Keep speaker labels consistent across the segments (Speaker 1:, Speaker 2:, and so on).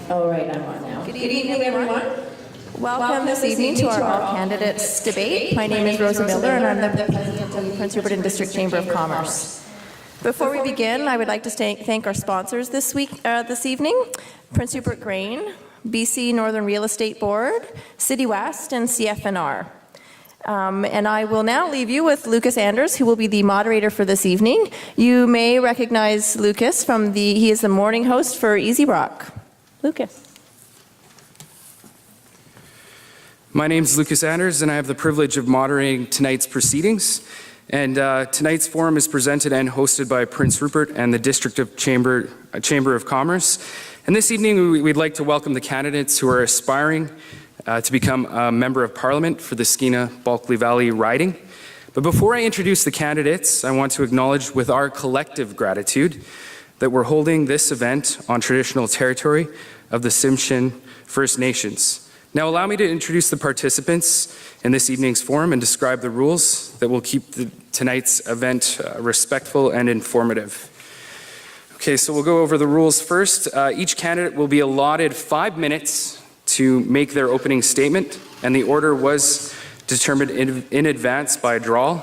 Speaker 1: All right, I'm on now. Good evening, everyone.
Speaker 2: Welcome this evening to our All Candidates debate. My name is Rosa Miller, and I'm the President of the Prince Rupert and District Chamber of Commerce. Before we begin, I would like to thank our sponsors this evening, Prince Rupert Grain, BC Northern Real Estate Board, CityWest, and CFNR. And I will now leave you with Lucas Anders, who will be the moderator for this evening. You may recognize Lucas he is the morning host for Easy Rock. Lucas.
Speaker 3: My name is Lucas Anders, and I have the privilege of moderating tonight's proceedings. And tonight's forum is presented and hosted by Prince Rupert and the District of Chamber of Commerce. And this evening, we'd like to welcome the candidates who are aspiring to become a member of Parliament for the Skeena Bulkley Valley riding. But before I introduce the candidates, I want to acknowledge with our collective gratitude that we're holding this event on traditional territory of the Tsimshian First Nations. Now allow me to introduce the participants in this evening's forum and describe the rules that will keep tonight's event respectful and informative. Okay, so we'll go over the rules first. Each candidate will be allotted 5 minutes to make their opening statement, and the order was determined in advance by a draw.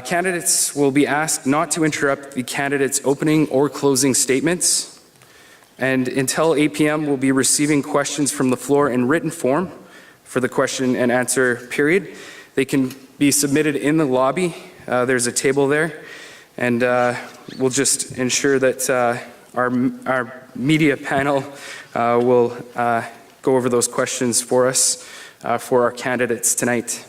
Speaker 3: Candidates will be asked not to interrupt the candidate's opening or closing statements, and until 8 p.m. we'll be receiving questions from the floor in written form for the question and answer period. They can be submitted in the lobby. There's a table there, and we'll just ensure that our media panel will go over those questions for us, for our candidates tonight.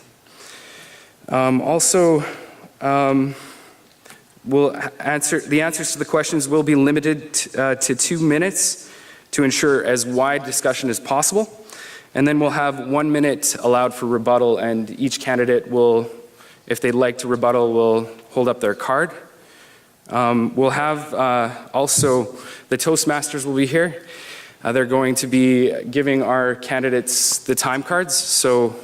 Speaker 3: The answers to the questions will be limited to 2 minutes to ensure as wide discussion as possible. And then we'll have 1 minute allowed for rebuttal, and each candidate will, if they'd like to rebuttal, will hold up their card. We'll have also the Toastmasters will be here. They're going to be giving our candidates the time cards. So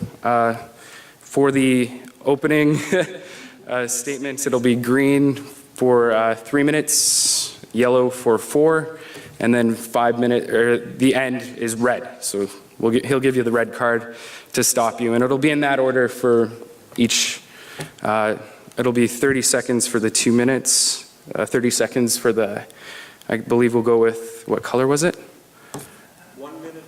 Speaker 3: for the opening statements, it'll be green for 3 minutes, yellow for 4, and then 5 minutes, or the end is red. So he'll give you the red card to stop you, and it'll be in that order for each. It'll be 30 seconds for the 2 minutes, 30 seconds for the, I believe we'll go with, what color was it?
Speaker 4: 1 minute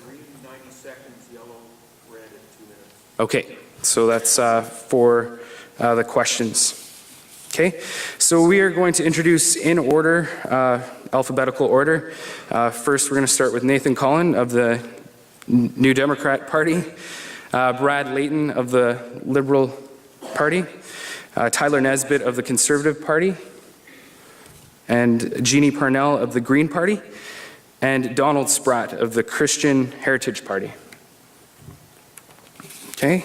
Speaker 4: green, 90 seconds yellow, red, and 2 minutes.
Speaker 3: Okay, so that's for the questions. Okay, so we are going to introduce in order, alphabetical order. First, we're going to start with Nathan Collin of the New Democrat Party, Brad Layton of the Liberal Party, Tyler Nesbitt of the Conservative Party, and Jeannie Parnell of the Green Party, and Donald Spratt of the Christian Heritage Party. Okay,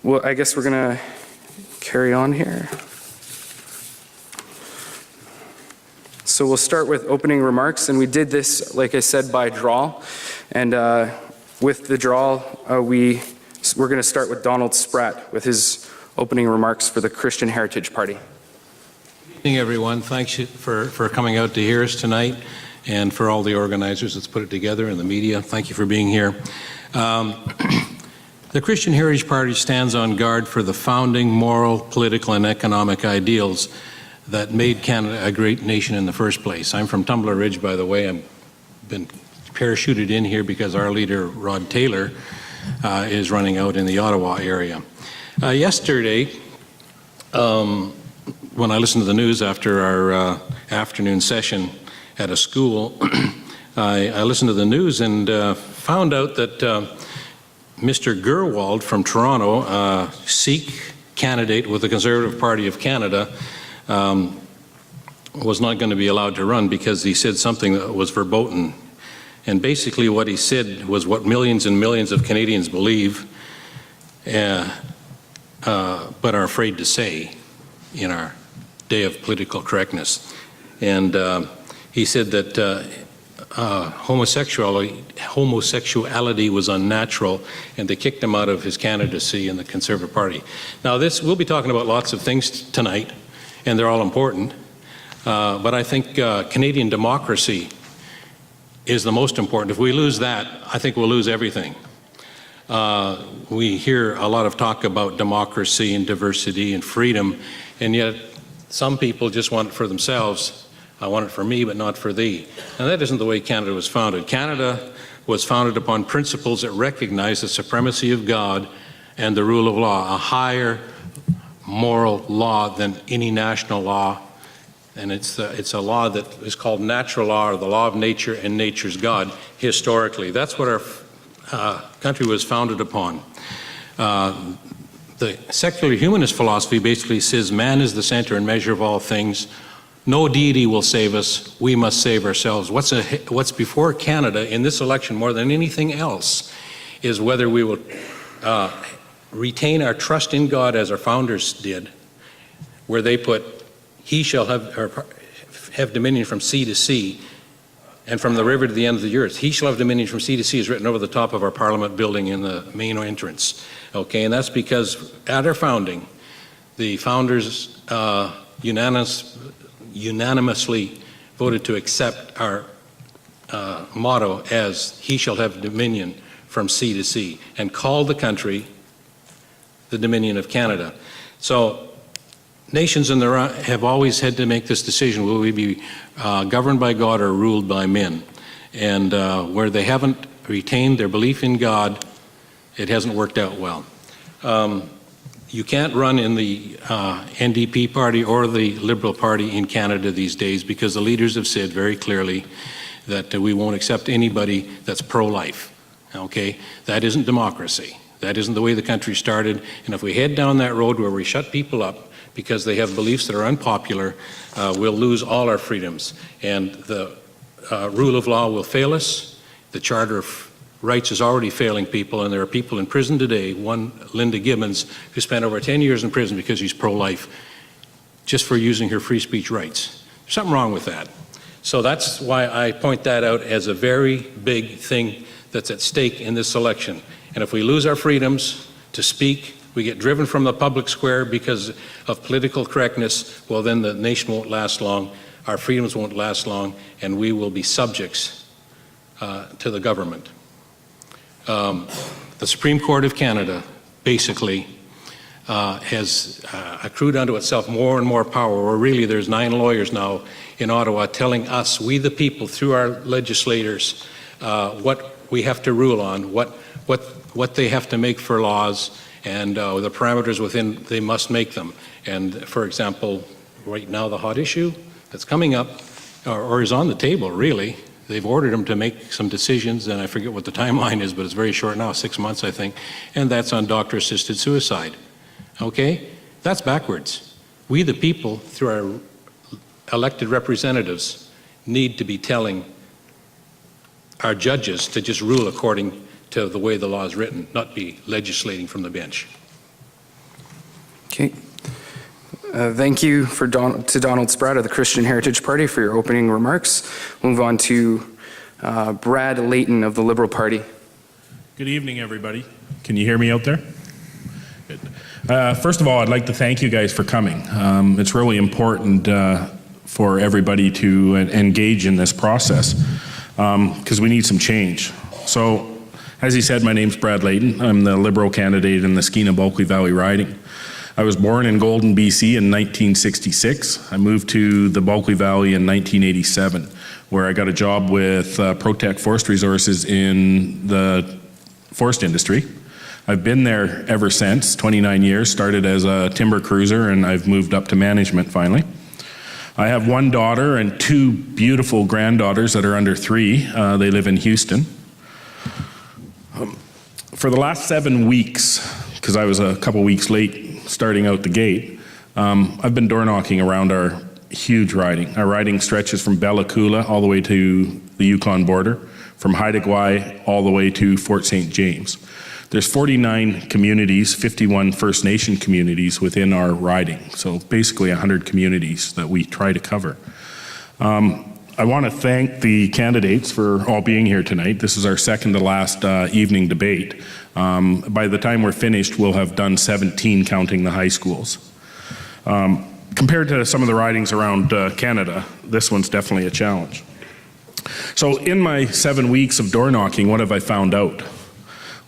Speaker 3: well, I guess we're gonna carry on here. So we'll start with opening remarks, and we did this, like I said, by draw. And with the draw, we're gonna start with Donald Spratt with his opening remarks for the Christian Heritage Party.
Speaker 5: Good evening, everyone. Thanks for coming out to hear us tonight, and for all the organizers that's put it together and the media. Thank you for being here. The Christian Heritage Party stands on guard for the founding moral, political, and economic ideals that made Canada a great nation in the first place. I'm from Tumbler Ridge, by the way. I've been parachuted in here because our leader, Rod Taylor, is running out in the Ottawa area. Yesterday, when I listened to the news after our afternoon session at a school, I listened to the news and found out that Mr. Gerwald from Toronto, Sikh candidate with the Conservative Party of Canada, was not going to be allowed to run because he said something that was verboten. And basically what he said was what millions and millions of Canadians believe, but are afraid to say in our day of political correctness. And he said that homosexuality was unnatural, and they kicked him out of his candidacy in the Conservative Party. Now we'll be talking about lots of things tonight, and they're all important. But I think Canadian democracy is the most important. If we lose that, I think we'll lose everything. We hear a lot of talk about democracy and diversity and freedom, and yet some people just want it for themselves. I want it for me, but not for thee. And that isn't the way Canada was founded. Canada was founded upon principles that recognize the supremacy of God and the rule of law, a higher moral law than any national law. And it's a law that is called natural law, or the law of nature, and nature's God, historically. That's what our country was founded upon. The secular humanist philosophy basically says man is the center and measure of all things. No deity will save us. We must save ourselves. What's before Canada in this election more than anything else is whether we will retain our trust in God as our founders did, where they put, he shall have dominion from sea to sea and from the river to the end of the earth. He shall have dominion from sea to sea is written over the top of our Parliament building in the main entrance. Okay, and that's because at our founding, the founders unanimously voted to accept our motto as he shall have dominion from sea to sea, and called the country the Dominion of Canada. So nations in the have always had to make this decision: will we be governed by God or ruled by men? And where they haven't retained their belief in God, it hasn't worked out well. You can't run in the NDP party or the Liberal Party in Canada these days, because the leaders have said very clearly that we won't accept anybody that's pro-life. Okay, that isn't democracy. That isn't the way the country started. And if we head down that road where we shut people up because they have beliefs that are unpopular, we'll lose all our freedoms. And the rule of law will fail us. The Charter of Rights is already failing people, and there are people in prison today, one Linda Gibbons, who spent over 10 years in prison because she's pro-life, just for using her free speech rights. There's something wrong with that. So that's why I point that out as a very big thing that's at stake in this election. And if we lose our freedoms to speak, we get driven from the public square because of political correctness, well, then the nation won't last long, our freedoms won't last long, and we will be subjects to the government. The Supreme Court of Canada basically has accrued unto itself more and more power, or really there's 9 lawyers now in Ottawa telling us, we the people, through our legislators, what we have to rule on, what they have to make for laws, and the parameters within they must make them. And for example, right now the hot issue that's coming up, or is on the table really, they've ordered them to make some decisions, and I forget what the timeline is, but it's very short now, 6 months I think, and that's on doctor-assisted suicide. Okay? That's backwards. We the people, through our elected representatives, need to be telling our judges to just rule according to the way the law is written, not be legislating from the bench.
Speaker 3: Okay. Thank you to Donald Spratt of the Christian Heritage Party for your opening remarks. We'll move on to Brad Layton of the Liberal Party.
Speaker 6: Good evening, everybody. Can you hear me out there? Good. First of all, I'd like to thank you guys for coming. It's really important for everybody to engage in this process because we need some change. So, as he said, my name's Brad Layton. I'm the Liberal candidate in the Skeena Bulkley Valley riding. I was born in Golden, BC in 1966. I moved to the Bulkley Valley in 1987, where I got a job with Protect Forest Resources in the forest industry. I've been there ever since, 29 years, started as a timber cruiser, and I've moved up to management finally. I have 1 daughter and 2 beautiful granddaughters that are under 3. They live in Houston. For the last 7 weeks, because I was a couple weeks late starting out the gate, I've been door knocking around our huge riding. Our riding stretches from Bella Coola all the way to the Yukon border, from Haida Gwaii all the way to Fort St. James. There's 49 communities, 51 First Nation communities within our riding, so basically 100 communities that we try to cover. I want to thank the candidates for all being here tonight. This is our second to last evening debate. By the time we're finished, we'll have done 17, counting the high schools. compared to some of the ridings around Canada, this one's definitely a challenge. So in my 7 weeks of door knocking, what have I found out?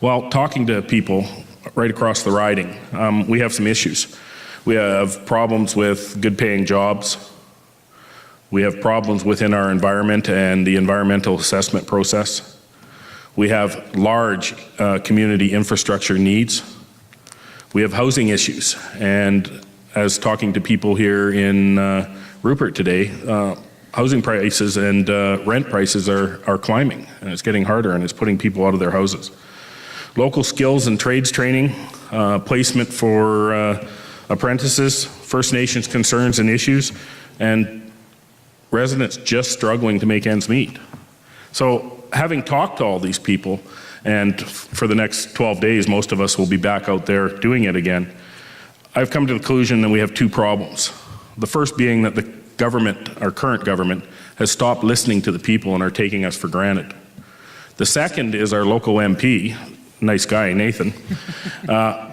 Speaker 6: Well, talking to people right across the riding, we have some issues. We have problems with good paying jobs. We have problems within our environment and the environmental assessment process. We have large community infrastructure needs. We have housing issues, and as talking to people here in Rupert today, housing prices and rent prices are climbing, and it's getting harder, and it's putting people out of their houses. Local skills and trades training, placement for apprentices, First Nations concerns and issues, and residents just struggling to make ends meet. So having talked to all these people, and for the next 12 days, most of us will be back out there doing it again, I've come to the conclusion that we have two problems. The first being that the government, our current government, has stopped listening to the people and are taking us for granted. The second is our local MP, nice guy, Nathan,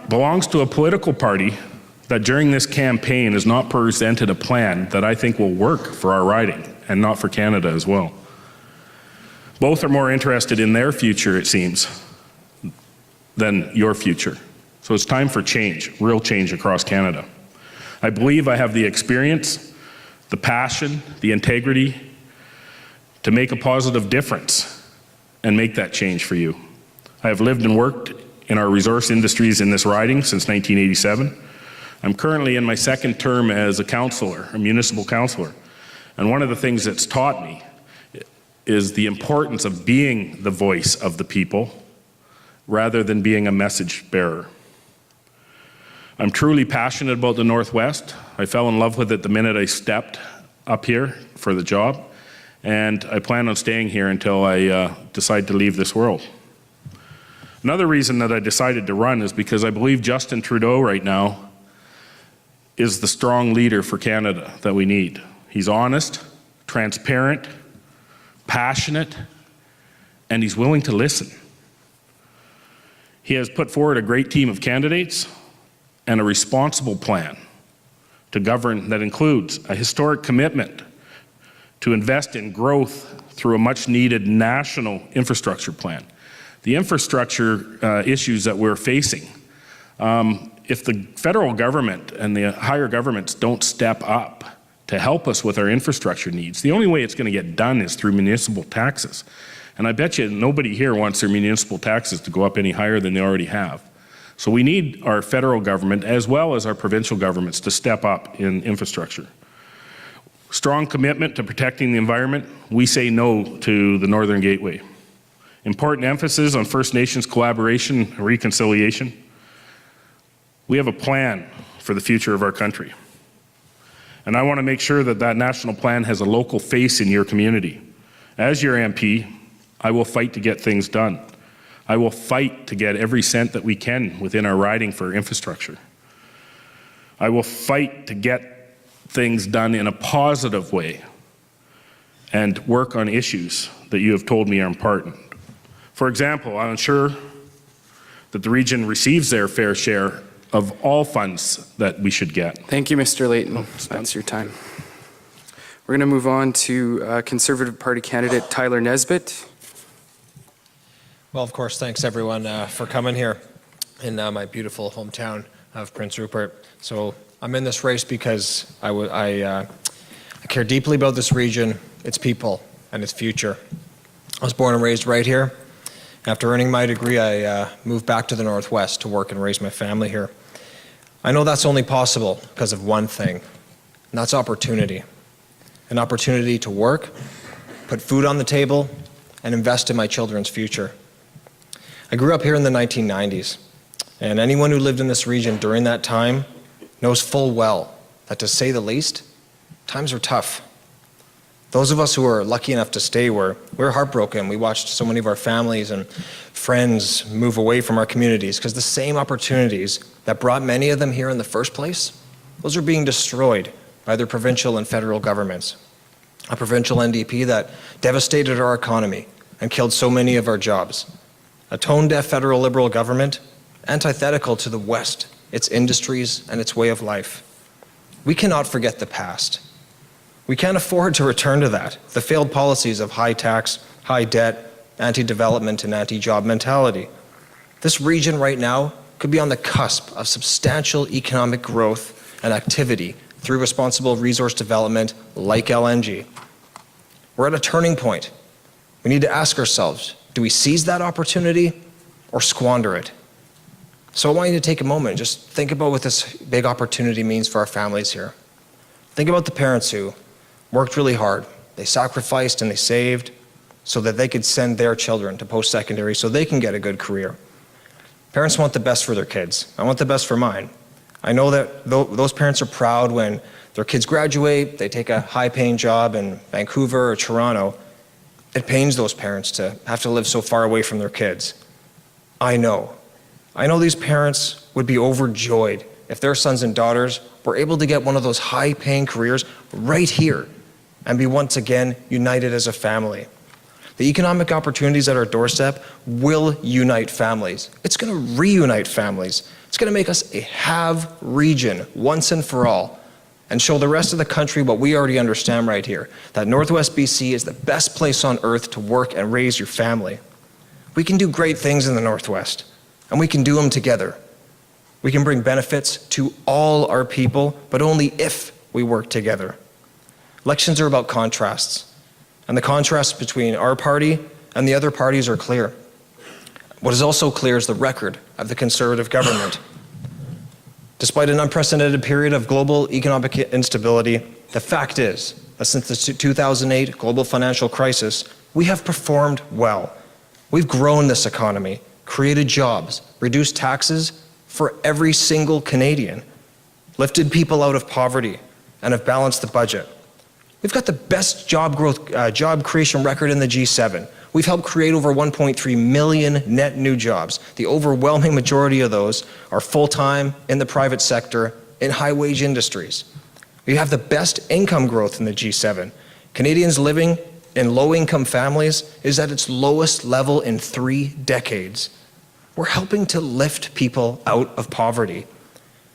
Speaker 6: belongs to a political party that during this campaign has not presented a plan that I think will work for our riding and not for Canada as well. Both are more interested in their future, it seems, than your future. So it's time for change, real change across Canada. I believe I have the experience, the passion, the integrity to make a positive difference and make that change for you. I have lived and worked in our resource industries in this riding since 1987. I'm currently in my second term as a councillor, a municipal councillor. And one of the things that's taught me is the importance of being the voice of the people rather than being a message bearer. I'm truly passionate about the Northwest. I fell in love with it the minute I stepped up here for the job, and I plan on staying here until I decide to leave this world. Another reason that I decided to run is because I believe Justin Trudeau right now is the strong leader for Canada that we need. He's honest, transparent, passionate, and he's willing to listen. He has put forward a great team of candidates and a responsible plan to govern that includes a historic commitment to invest in growth through a much-needed national infrastructure plan. The infrastructure issues that we're facing, if the federal government and the higher governments don't step up to help us with our infrastructure needs, the only way it's going to get done is through municipal taxes. And I bet you nobody here wants their municipal taxes to go up any higher than they already have. So we need our federal government as well as our provincial governments to step up in infrastructure. Strong commitment to protecting the environment. We say no to the Northern Gateway. Important emphasis on First Nations collaboration and reconciliation. We have a plan for the future of our country. And I want to make sure that that national plan has a local face in your community. As your MP, I will fight to get things done. I will fight to get every cent that we can within our riding for infrastructure. I will fight to get things done in a positive way and work on issues that you have told me are important. For example, I'll ensure that the region receives their fair share of all funds that we should get.
Speaker 3: Thank you, Mr. Layton. That's your time. We're going to move on to Conservative Party candidate Tyler Nesbitt.
Speaker 7: Well, of course, thanks everyone for coming here in my beautiful hometown of Prince Rupert. So I'm in this race because I care deeply about this region, its people, and its future. I was born and raised right here. After earning my degree, I moved back to the Northwest to work and raise my family here. I know that's only possible because of one thing, and that's opportunity. An opportunity to work, put food on the table, and invest in my children's future. I grew up here in the 1990s, and anyone who lived in this region during that time knows full well that, to say the least, times were tough. Those of us who were lucky enough to stay were heartbroken. We watched so many of our families and friends move away from our communities because the same opportunities that brought many of them here in the first place, those are being destroyed by their provincial and federal governments. A provincial NDP that devastated our economy and killed so many of our jobs. A tone-deaf federal Liberal government, antithetical to the West, its industries, and its way of life. We cannot forget the past. We can't afford to return to that, the failed policies of high tax, high debt, anti-development, and anti-job mentality. This region right now could be on the cusp of substantial economic growth and activity through responsible resource development like LNG. We're at a turning point. We need to ask ourselves, do we seize that opportunity or squander it? So I want you to take a moment and just think about what this big opportunity means for our families here. Think about the parents who worked really hard. They sacrificed and they saved so that they could send their children to post-secondary so they can get a good career. Parents want the best for their kids. I want the best for mine. I know that those parents are proud when their kids graduate, they take a high-paying job in Vancouver or Toronto. It pains those parents to have to live so far away from their kids. I know these parents would be overjoyed if their sons and daughters were able to get one of those high-paying careers right here and be once again united as a family. The economic opportunities at our doorstep will unite families. It's going to reunite families. It's going to make us a have region once and for all and show the rest of the country what we already understand right here, that Northwest BC is the best place on earth to work and raise your family. We can do great things in the Northwest, and we can do them together. We can bring benefits to all our people, but only if we work together. Elections are about contrasts, and the contrasts between our party and the other parties are clear. What is also clear is the record of the Conservative government. Despite an unprecedented period of global economic instability, the fact is that since the 2008 global financial crisis, we have performed well. We've grown this economy, created jobs, reduced taxes for every single Canadian, lifted people out of poverty, and have balanced the budget. We've got the best job creation record in the G7. We've helped create over 1.3 million net new jobs. The overwhelming majority of those are full-time in the private sector in high-wage industries. We have the best income growth in the G7. Canadians living in low-income families is at its lowest level in 3 decades. We're helping to lift people out of poverty.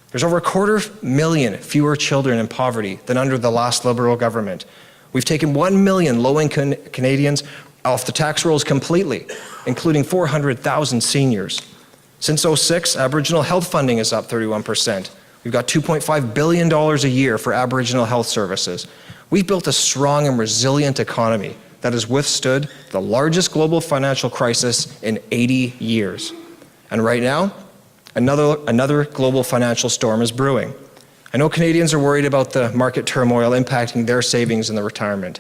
Speaker 7: There's over 250,000 fewer children in poverty than under the last Liberal government. We've taken 1 million low-income Canadians off the tax rolls completely, including 400,000 seniors. Since 2006, Aboriginal health funding is up 31%. We've got $2.5 billion a year for Aboriginal health services. We've built a strong and resilient economy that has withstood the largest global financial crisis in 80 years. And right now, another global financial storm is brewing. I know Canadians are worried about the market turmoil impacting their savings in their retirement.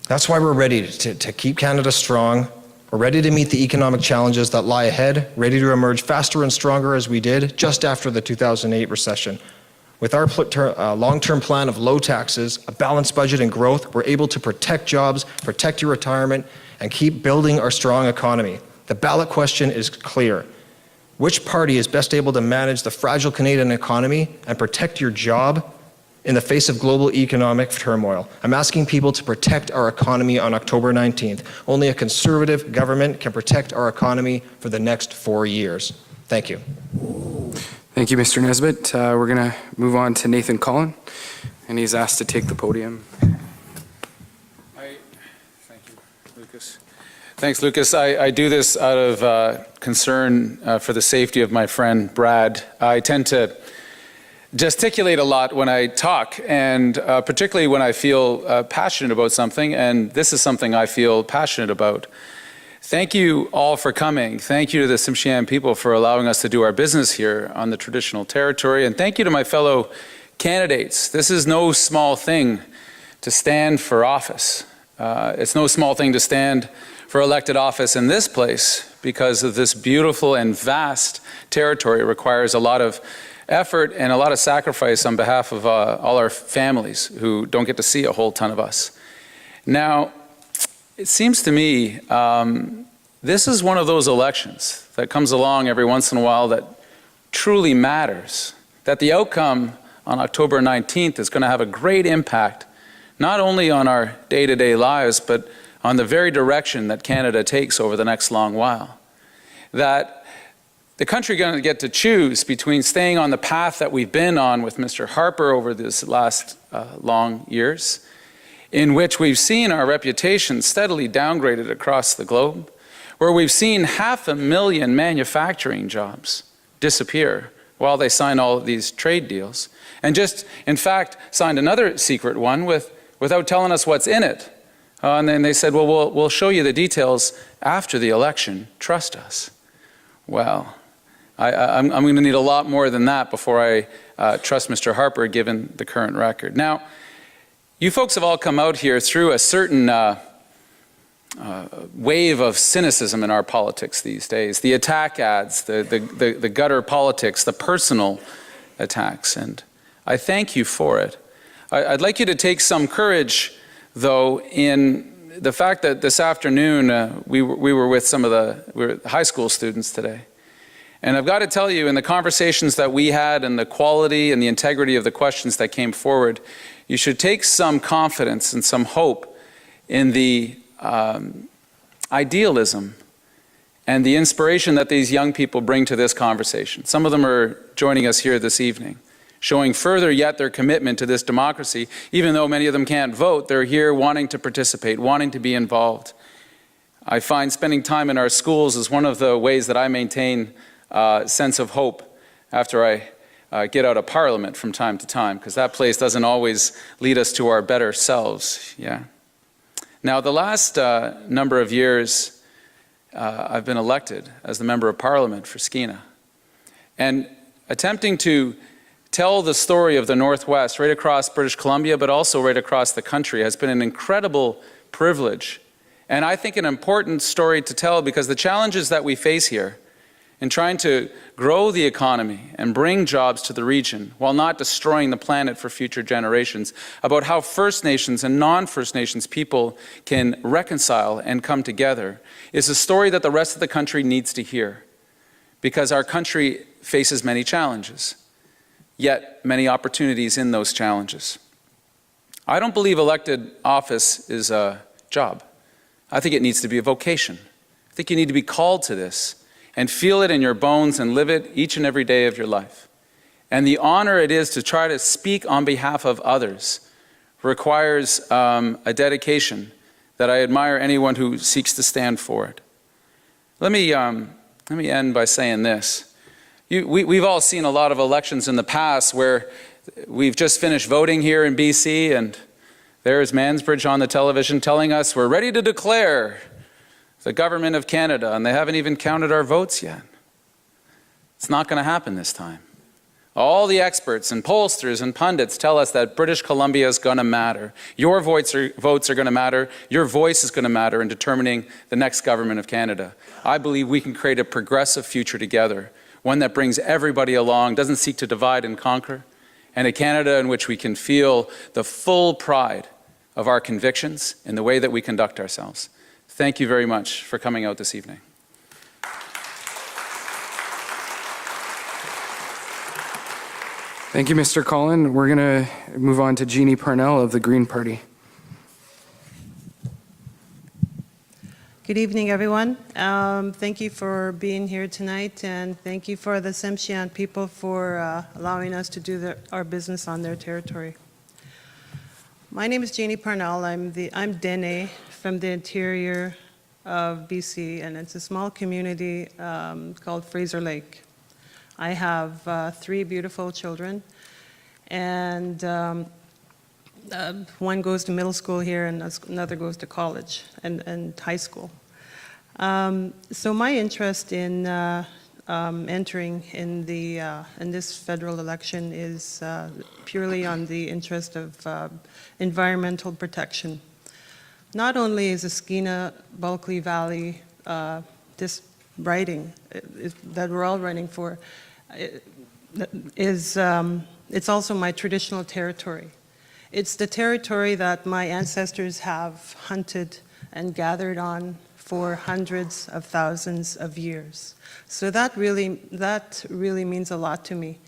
Speaker 7: That's why we're ready to keep Canada strong. We're ready to meet the economic challenges that lie ahead, ready to emerge faster and stronger as we did just after the 2008 recession. With our long-term plan of low taxes, a balanced budget and growth, we're able to protect jobs, protect your retirement, and keep building our strong economy. The ballot question is clear. Which party is best able to manage the fragile Canadian economy and protect your job in the face of global economic turmoil? I'm asking people to protect our economy on October 19th. Only a Conservative government can protect our economy for the next 4 years. Thank you.
Speaker 3: Thank you, Mr. Nesbitt. We're going to move on to Nathan Cullen, and he's asked to take the podium.
Speaker 8: Thank you, Lucas. Thanks, Lucas. I do this out of concern for the safety of my friend Brad. I tend to gesticulate a lot when I talk, and particularly when I feel passionate about something, and this is something I feel passionate about. Thank you all for coming. Thank you to the Tsimshian people for allowing us to do our business here on the traditional territory, and thank you to my fellow candidates. This is no small thing to stand for office. It's no small thing to stand for elected office in this place because of this beautiful and vast territory. It requires a lot of effort and a lot of sacrifice on behalf of all our families who don't get to see a whole ton of us. Now, it seems to me this is one of those elections that comes along every once in a while that truly matters, that the outcome on October 19th is going to have a great impact, not only on our day-to-day lives, but on the very direction that Canada takes over the next long while. That the country going to get to choose between staying on the path that we've been on with Mr. Harper over this last long years, in which we've seen our reputation steadily downgraded across the globe, where we've seen 500,000 manufacturing jobs disappear while they sign all of these trade deals, and just, in fact, signed another secret one without telling us what's in it. And then they said, well, we'll show you the details after the election. Trust us. Well, I'm going to need a lot more than that before I trust Mr. Harper, given the current record. Now, you folks have all come out here through a certain wave of cynicism in our politics these days. The attack ads, the gutter politics, the personal attacks, and I thank you for it. I'd like you to take some courage, though, in the fact that this afternoon we were with some of the high school students today. And I've got to tell you, in the conversations that we had and the quality and the integrity of the questions that came forward, you should take some confidence and some hope in the idealism and the inspiration that these young people bring to this conversation. Some of them are joining us here this evening, showing further yet their commitment to this democracy. Even though many of them can't vote, they're here wanting to participate, wanting to be involved. I find spending time in our schools is one of the ways that I maintain a sense of hope after I get out of Parliament from time to time, because that place doesn't always lead us to our better selves. Yeah. Now, the last number of years, I've been elected as the Member of Parliament for Skeena. And attempting to tell the story of the Northwest right across British Columbia, but also right across the country, has been an incredible privilege. And I think an important story to tell, because the challenges that we face here in trying to grow the economy and bring jobs to the region while not destroying the planet for future generations, about how First Nations and non-First Nations people can reconcile and come together, is a story that the rest of the country needs to hear, because our country faces many challenges, yet many opportunities in those challenges. I don't believe elected office is a job. I think it needs to be a vocation. I think you need to be called to this and feel it in your bones and live it each and every day of your life. And the honor it is to try to speak on behalf of others requires a dedication that I admire anyone who seeks to stand for it. Let me end by saying this. We've all seen a lot of elections in the past where we've just finished voting here in BC, and there's Mansbridge on the television telling us we're ready to declare the government of Canada, and they haven't even counted our votes yet. It's not going to happen this time. All the experts and pollsters and pundits tell us that British Columbia is going to matter. Your votes are going to matter. Your voice is going to matter in determining the next government of Canada. I believe we can create a progressive future together, one that brings everybody along, doesn't seek to divide and conquer, and a Canada in which we can feel the full pride of our convictions in the way that we conduct ourselves. Thank you very much for coming out this evening.
Speaker 3: Thank you, Mr. Collin. We're going to move on to Jeannie Parnell of the Green Party.
Speaker 9: Good evening, everyone. Thank you for being here tonight, and thank you for the Tsimshian people for allowing us to do our business on their territory. My name is Jeannie Parnell. I'm Dene from the interior of BC, and it's a small community called Fraser Lake. I have 3 beautiful children, and one goes to middle school here, and another goes to college and high school. So my interest in entering in this federal election is purely on the interest of environmental protection. Not only is the Skeena Bulkley Valley this riding that we're all running for, it's also my traditional territory. It's the territory that my ancestors have hunted and gathered on for hundreds of thousands of years. So that really means a lot to me.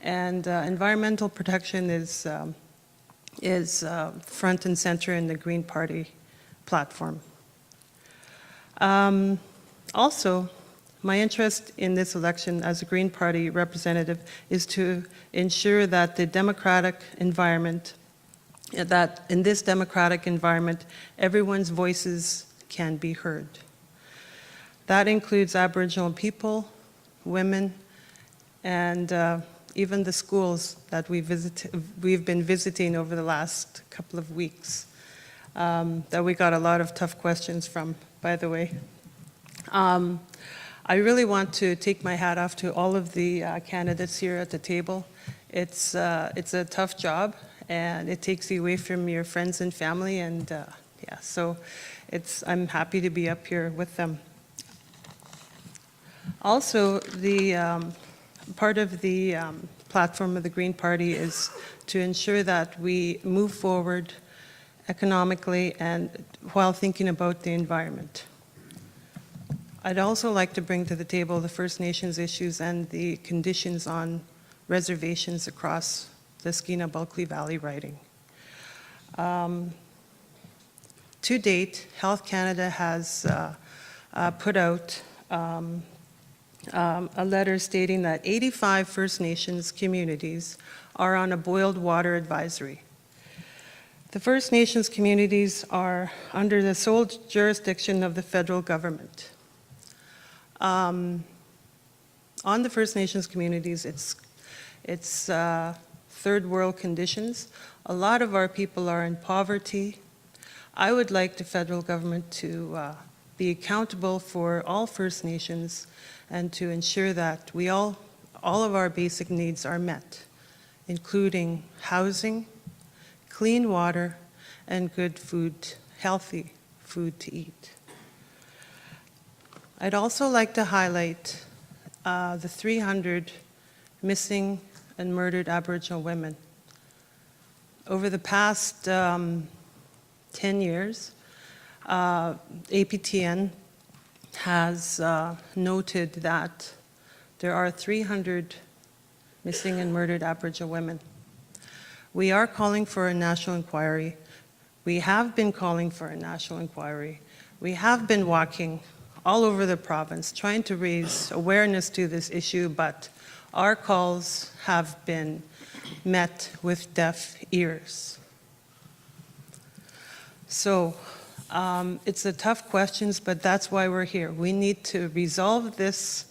Speaker 9: And environmental protection is front and center in the Green Party platform. Also, My interest in this election as a Green Party representative is to ensure that the democratic environment, that in this democratic environment, everyone's voices can be heard. That includes Aboriginal people, women, and even the schools that we've been visiting over the last couple of weeks, that we got a lot of tough questions from, by the way. I really want to take my hat off to all of the candidates here at the table. It's a tough job, and it takes you away from your friends and family, and yeah, so I'm happy to be up here with them. Also, the part of the platform of the Green Party is to ensure that we move forward economically and while thinking about the environment. I'd also like to bring to the table the First Nations issues and the conditions on reservations across the Skeena Bulkley Valley riding. To date, Health Canada has put out a letter stating that 85 First Nations communities are on a boiled water advisory. The First Nations communities are under the sole jurisdiction of the federal government. On the First Nations communities, it's third world conditions. A lot of our people are in poverty. I would like the federal government to be accountable for all First Nations and to ensure that all of our basic needs are met, including housing, clean water, and good food, healthy food to eat. I'd also like to highlight the 300 missing and murdered Aboriginal women. Over the past 10 years, APTN has noted that there are 300 missing and murdered Aboriginal women. We are calling for a national inquiry. We have been calling for a national inquiry. We have been walking all over the province trying to raise awareness to this issue, but our calls have been met with deaf ears. So it's a tough question, but that's why we're here. We need to resolve this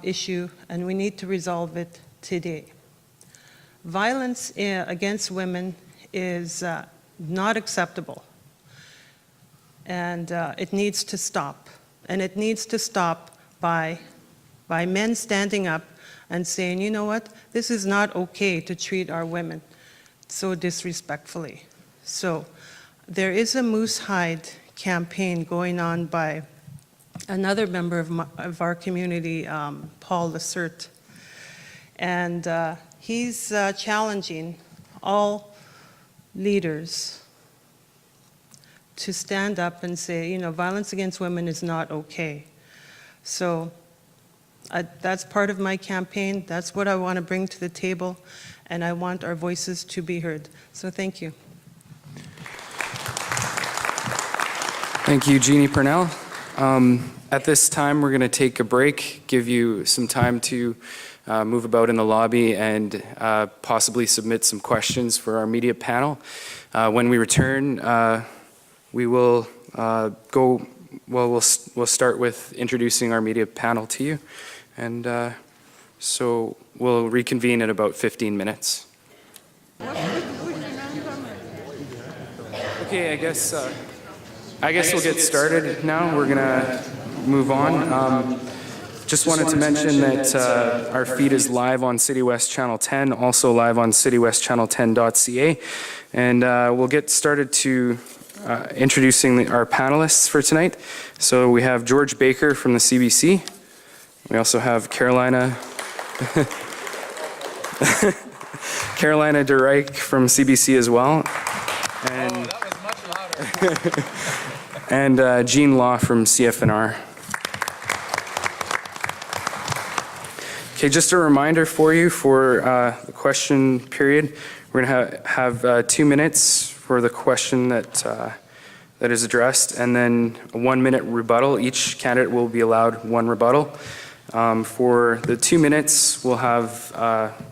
Speaker 9: issue, and we need to resolve it today. Violence against women is not acceptable, and it needs to stop. And it needs to stop by men standing up and saying, you know what, this is not okay to treat our women so disrespectfully. So there is a moose hide campaign going on by another member of our community, Paul Lacerte. And he's challenging all leaders to stand up and say, you know, violence against women is not okay. So that's part of my campaign. That's what I want to bring to the table, and I want our voices to be heard. So thank you.
Speaker 3: Thank you, Jeannie Purnell. At this time, we're going to take a break, give you some time to move about in the lobby and possibly submit some questions for our media panel. When we return, we will we'll start with introducing our media panel to you. And so we'll reconvene in about 15 minutes. Okay, I guess we'll get started now. We're gonna move on. Just wanted to mention that our feed is live on CityWest Channel 10, also live on citywestchannel10.ca. And we'll get started to introducing our panelists for tonight. So we have George Baker from the CBC. We also have Carolina de Rijk from CBC as well. And, that was much louder. And Jean Law from CFNR. Okay, just a reminder for you for the question period. We're going to have 2 minutes for the question that that is addressed, and then a 1-minute rebuttal. Each candidate will be allowed 1 rebuttal. For the 2 minutes, we'll have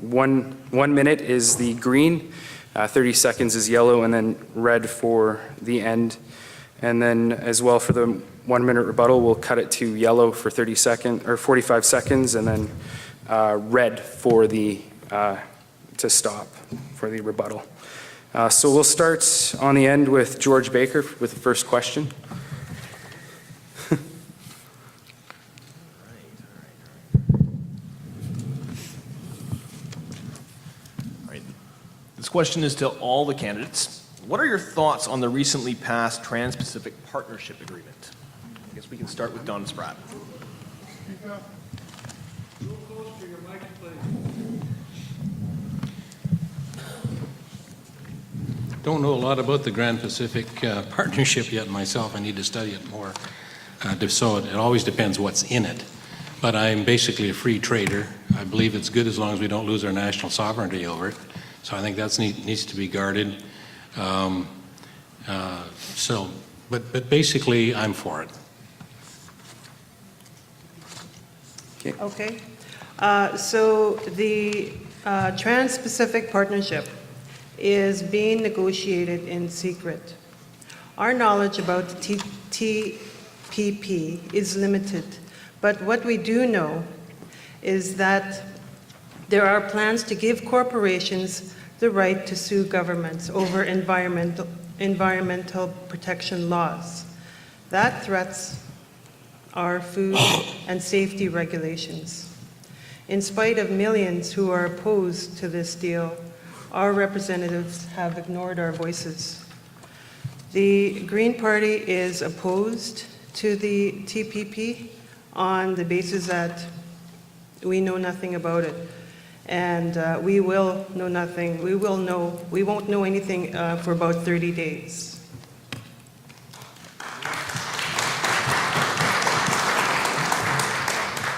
Speaker 3: 1 minute is the green, 30 seconds is yellow, and then red for the end. And then as well for the 1-minute rebuttal, we'll cut it to yellow for 30 seconds or 45 seconds, and then red for the to stop for the rebuttal. So we'll start on the end with George Baker with the first question.
Speaker 10: This question is to all the candidates. What are your thoughts on the recently passed Trans-Pacific Partnership Agreement? I guess we can start with Don Spratt.
Speaker 5: Don't know a lot about the Grand Pacific Partnership yet myself. I need to study it more. So it always depends what's in it. But I'm basically a free trader. I believe it's good as long as we don't lose our national sovereignty over it. So I think that needs to be guarded. But basically, I'm for it.
Speaker 9: Okay. So the Trans-Pacific Partnership is being negotiated in secret. Our knowledge about the TPP is limited, but what we do know is that there are plans to give corporations the right to sue governments over environmental protection laws. That threats our food and safety regulations. In spite of millions who are opposed to this deal, our representatives have ignored our voices. The Green Party is opposed to the TPP on the basis that we know nothing about it. And we will know nothing. We won't know anything for about 30 days.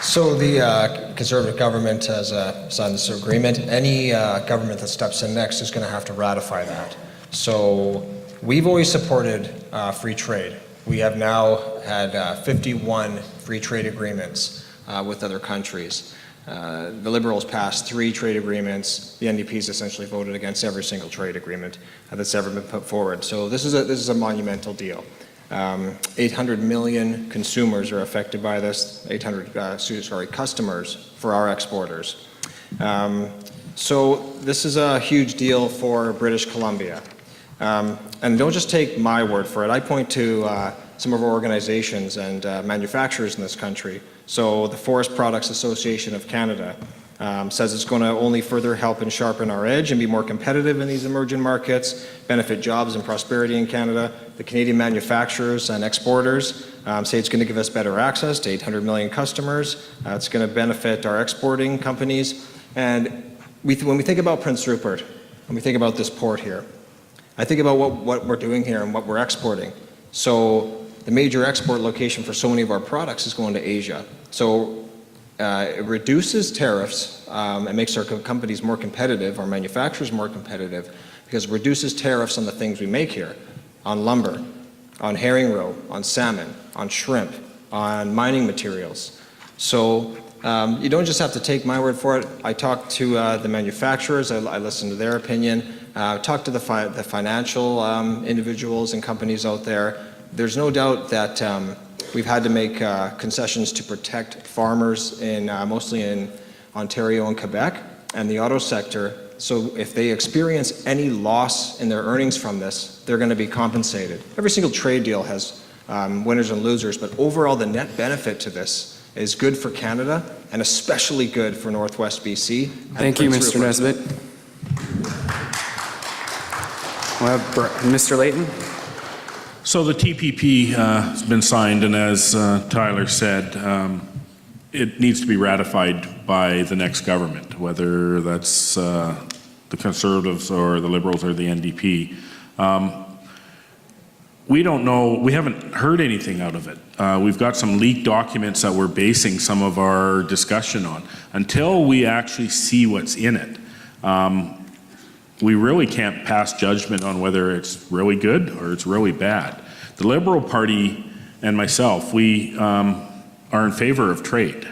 Speaker 7: So the Conservative government has signed this agreement. Any government that steps in next is going to have to ratify that. So we've always supported free trade. We have now had 51 free trade agreements with other countries. The Liberals passed 3 trade agreements. The NDP's essentially voted against every single trade agreement that's ever been put forward. So this is a monumental deal. 800 million consumers are affected by this. Customers for our exporters. So this is a huge deal for British Columbia. And don't just take my word for it. I point to some of our organizations and manufacturers in this country. So the Forest Products Association of Canada says it's going to only further help and sharpen our edge and be more competitive in these emerging markets, benefit jobs and prosperity in Canada. The Canadian manufacturers and exporters say it's going to give us better access to 800 million customers. It's going to benefit our exporting companies. And when we think about Prince Rupert, when we think about this port here, I think about what we're doing here and what we're exporting. So the major export location for so many of our products is going to Asia. So it reduces tariffs and makes our companies more competitive, our manufacturers more competitive, because it reduces tariffs on the things we make here, on lumber, on herring roe, on salmon, on shrimp, on mining materials. So you don't just have to take my word for it. I talked to the manufacturers, I listened to their opinion, talked to the financial individuals and companies out there. There's no doubt that we've had to make concessions to protect farmers mostly in Ontario and Quebec and the auto sector. So if they experience any loss in their earnings from this, they're going to be compensated. Every single trade deal has winners and losers, but overall the net benefit to this is good for Canada and especially good for Northwest BC.
Speaker 3: Thank you, Mr. Nesbitt. We'll have Mr. Layton.
Speaker 6: So the TPP has been signed, and as Tyler said, it needs to be ratified by the next government, whether that's the Conservatives or the Liberals or the NDP. We don't know, we haven't heard anything out of it. We've got some leaked documents that we're basing some of our discussion on. Until we actually see what's in it, we really can't pass judgment on whether it's really good or it's really bad. The Liberal Party and myself, we are in favor of trade,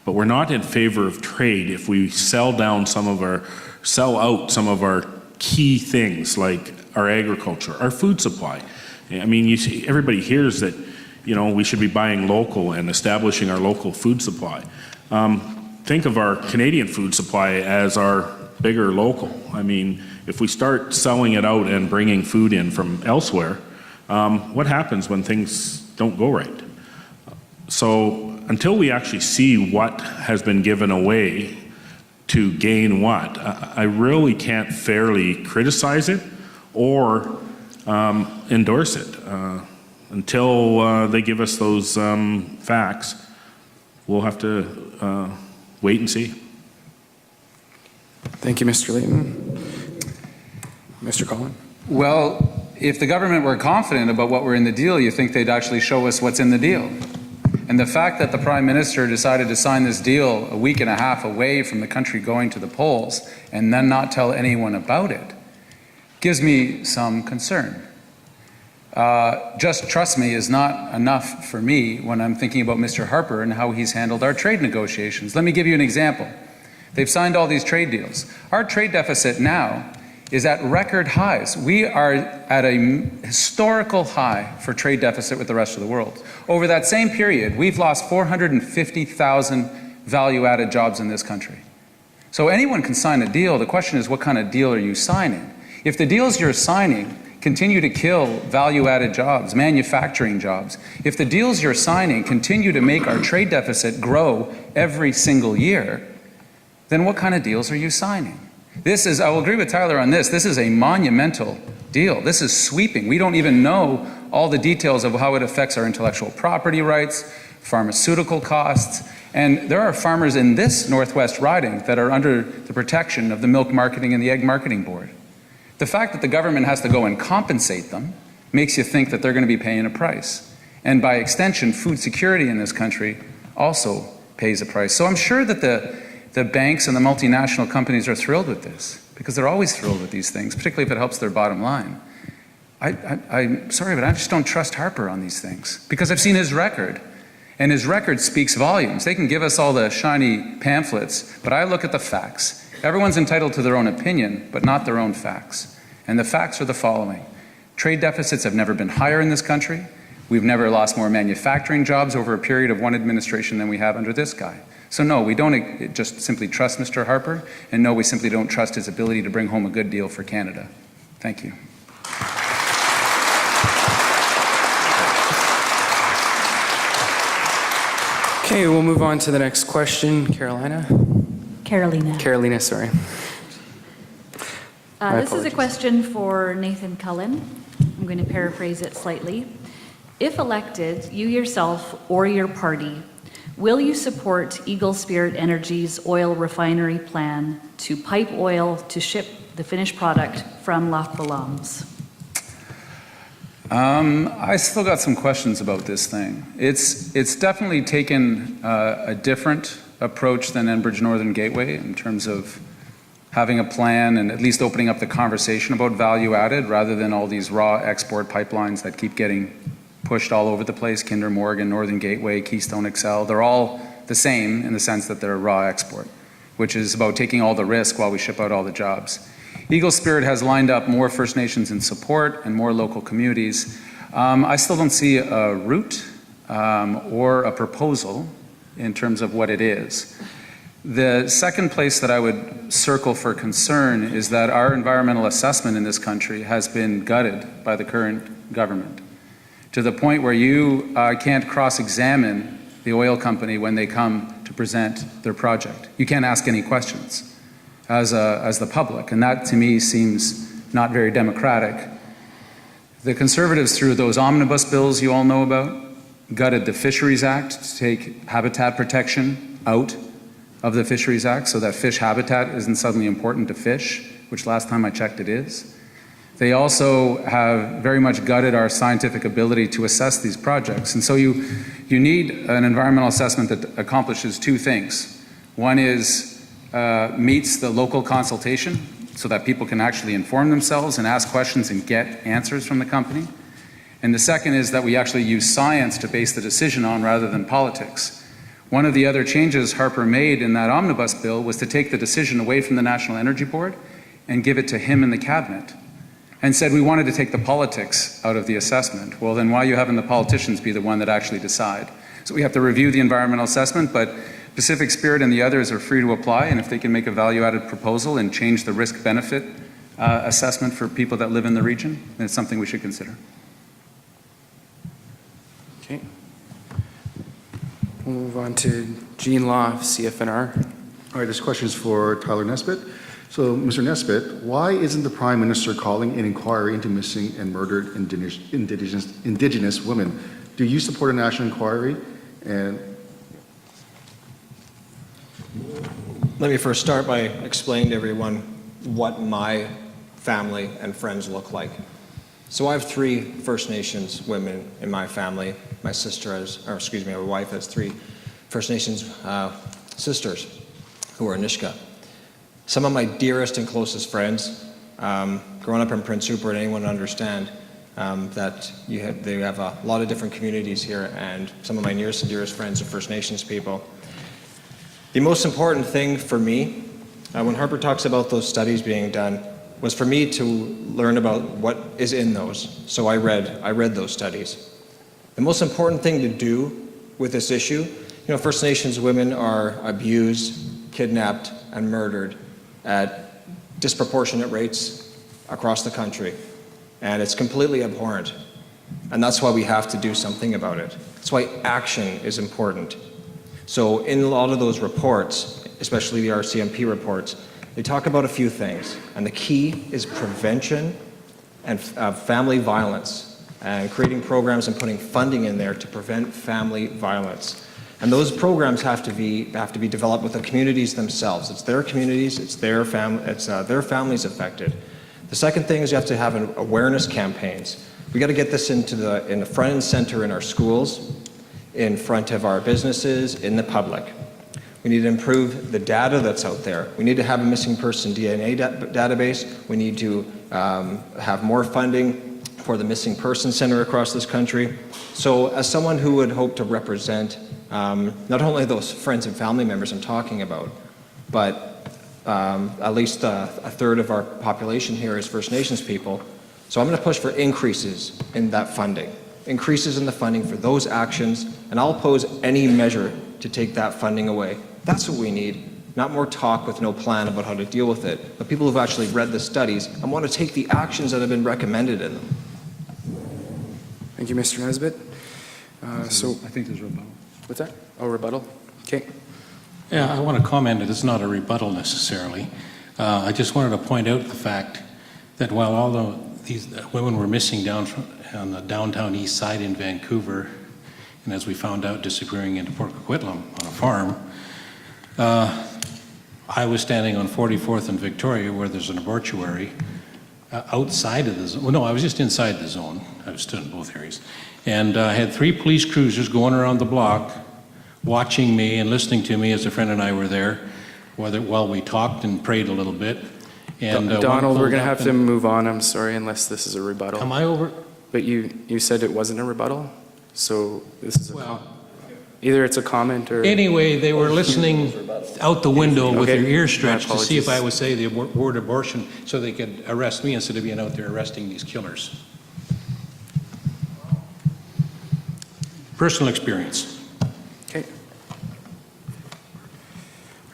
Speaker 6: but we're not in favor of trade if we sell out some of our key things like our agriculture, our food supply. I mean, you see, everybody hears that, we should be buying local and establishing our local food supply. Think of our Canadian food supply as our bigger local. I mean, if we start selling it out and bringing food in from elsewhere, what happens when things don't go right? So until we actually see what has been given away to gain what, I really can't fairly criticize it or endorse it. Until they give us those facts, we'll have to wait and see.
Speaker 3: Thank you, Mr. Layton. Mr. Collin?
Speaker 8: Well, if the government were confident about what were in the deal, you think they'd actually show us what's in the deal. And the fact that the Prime Minister decided to sign this deal a week and a half away from the country going to the polls and then not tell anyone about it gives me some concern. Just trust me is not enough for me when I'm thinking about Mr. Harper and how he's handled our trade negotiations. Let me give you an example. They've signed all these trade deals. Our trade deficit now is at record highs. We are at a historical high for trade deficit with the rest of the world. Over that same period, we've lost 450,000 value-added jobs in this country. So anyone can sign a deal. The question is, what kind of deal are you signing? If the deals you're signing continue to kill value-added jobs, manufacturing jobs, if the deals you're signing continue to make our trade deficit grow every single year, then what kind of deals are you signing? This is, I will agree with Tyler on this is a monumental deal. This is sweeping. We don't even know all the details of how it affects our intellectual property rights, pharmaceutical costs, and there are farmers in this Northwest riding that are under the protection of the Milk Marketing and the Egg Marketing Board. The fact that the government has to go and compensate them makes you think that they're going to be paying a price. And by extension, food security in this country also pays a price. So I'm sure that the banks and the multinational companies are thrilled with this, because they're always thrilled with these things, particularly if it helps their bottom line. I'm sorry, but I just don't trust Harper on these things, because I've seen his record, and his record speaks volumes. They can give us all the shiny pamphlets, but I look at the facts. Everyone's entitled to their own opinion, but not their own facts. And the facts are the following. Trade deficits have never been higher in this country. We've never lost more manufacturing jobs over a period of one administration than we have under this guy. So no, we don't just simply trust Mr. Harper, and no, we simply don't trust his ability to bring home a good deal for Canada. Thank you.
Speaker 3: Okay, we'll move on to the next question. Carolina, sorry.
Speaker 1: This is a question for Nathan Cullen. I'm going to paraphrase it slightly. If elected, you yourself or your party, will you support Eagle Spirit Energy's oil refinery plan to pipe oil to ship the finished product from Lac Ballons?
Speaker 8: I still got some questions about this thing. It's definitely taken a different approach than Enbridge Northern Gateway in terms of having a plan and at least opening up the conversation about value added rather than all these raw export pipelines that keep getting pushed all over the place. Kinder Morgan, Northern Gateway, Keystone XL, they're all the same in the sense that they're raw export, which is about taking all the risk while we ship out all the jobs. Eagle Spirit has lined up more First Nations in support and more local communities. I still don't see a route or a proposal in terms of what it is. The second place that I would circle for concern is that our environmental assessment in this country has been gutted by the current government, to the point where you can't cross-examine the oil company when they come to present their project. You can't ask any questions as the public, and that to me seems not very democratic. The Conservatives, through those omnibus bills you all know about, gutted the Fisheries Act to take habitat protection out of the Fisheries Act so that fish habitat isn't suddenly important to fish, which last time I checked it is. They also have very much gutted our scientific ability to assess these projects. And so you need an environmental assessment that accomplishes two things. One is meets the local consultation so that people can actually inform themselves and ask questions and get answers from the company. And the second is that we actually use science to base the decision on rather than politics. One of the other changes Harper made in that omnibus bill was to take the decision away from the National Energy Board and give it to him and the cabinet, and said we wanted to take the politics out of the assessment. Well, then why are you having the politicians be the one that actually decide? So we have to review the environmental assessment, but Pacific Spirit and the others are free to apply, and if they can make a value-added proposal and change the risk-benefit assessment for people that live in the region, then it's something we should consider.
Speaker 3: Okay. We'll move on to Gene Law of CFNR.
Speaker 11: All right, this question is for Tyler Nesbitt. So, Mr. Nesbitt, why isn't the Prime Minister calling an inquiry into missing and murdered Indigenous women? Do you support a national inquiry? And
Speaker 7: Let me first start by explaining to everyone what my family and friends look like. So I have 3 First Nations women in my family. My my wife has 3 First Nations sisters who are Nisga'a. Some of my dearest and closest friends, growing up in Prince Rupert, anyone would understand that they have a lot of different communities here, and some of my nearest and dearest friends are First Nations people. The most important thing for me, when Harper talks about those studies being done, was for me to learn about what is in those. So I read those studies. The most important thing to do with this issue, First Nations women are abused, kidnapped, and murdered at disproportionate rates across the country. And it's completely abhorrent. And that's why we have to do something about it. That's why action is important. So in a lot of those reports, especially the RCMP reports, they talk about a few things. And the key is prevention and family violence, and creating programs and putting funding in there to prevent family violence. And those programs have to be developed with the communities themselves. It's their communities, it's their families affected. The second thing is you have to have awareness campaigns. We got to get this in the front and center in our schools, in front of our businesses, in the public. We need to improve the data that's out there. We need to have a missing person DNA database. We need to have more funding for the Missing Person Center across this country. So as someone who would hope to represent not only those friends and family members I'm talking about, but at least a third of our population here is First Nations people. So I'm going to push for increases in that funding, increases in the funding for those actions, and I'll oppose any measure to take that funding away. That's what we need, not more talk with no plan about how to deal with it, but people who've actually read the studies and want to take the actions that have been recommended in them.
Speaker 3: Thank you, Mr. Nesbitt. So
Speaker 11: I think there's a rebuttal.
Speaker 3: what's that? Oh, rebuttal? Okay.
Speaker 5: Yeah, I want to comment that it's not a rebuttal necessarily. I just wanted to point out the fact that while these women were missing down on the downtown east side in Vancouver, and as we found out, disappearing into Port Coquitlam on a farm, I was standing on 44th and Victoria where there's an abortuary outside of the zone. Well, no, I was just inside the zone. I was stood in both areas. And I had 3 police cruisers going around the block, watching me and listening to me as a friend and I were there, while we talked and prayed a little bit. And
Speaker 3: Donald, we're going to have to move on, I'm sorry, unless this is a rebuttal.
Speaker 5: Am I over?
Speaker 3: But you said it wasn't a rebuttal, so this is either it's a comment or...
Speaker 5: Anyway, they were listening out the window with
Speaker 3: Okay.
Speaker 5: their ears
Speaker 3: My
Speaker 5: stretched to see if I
Speaker 3: apologies.
Speaker 5: would say the word abortion so they could arrest me instead of being out there arresting these killers. Personal experience.
Speaker 3: Okay.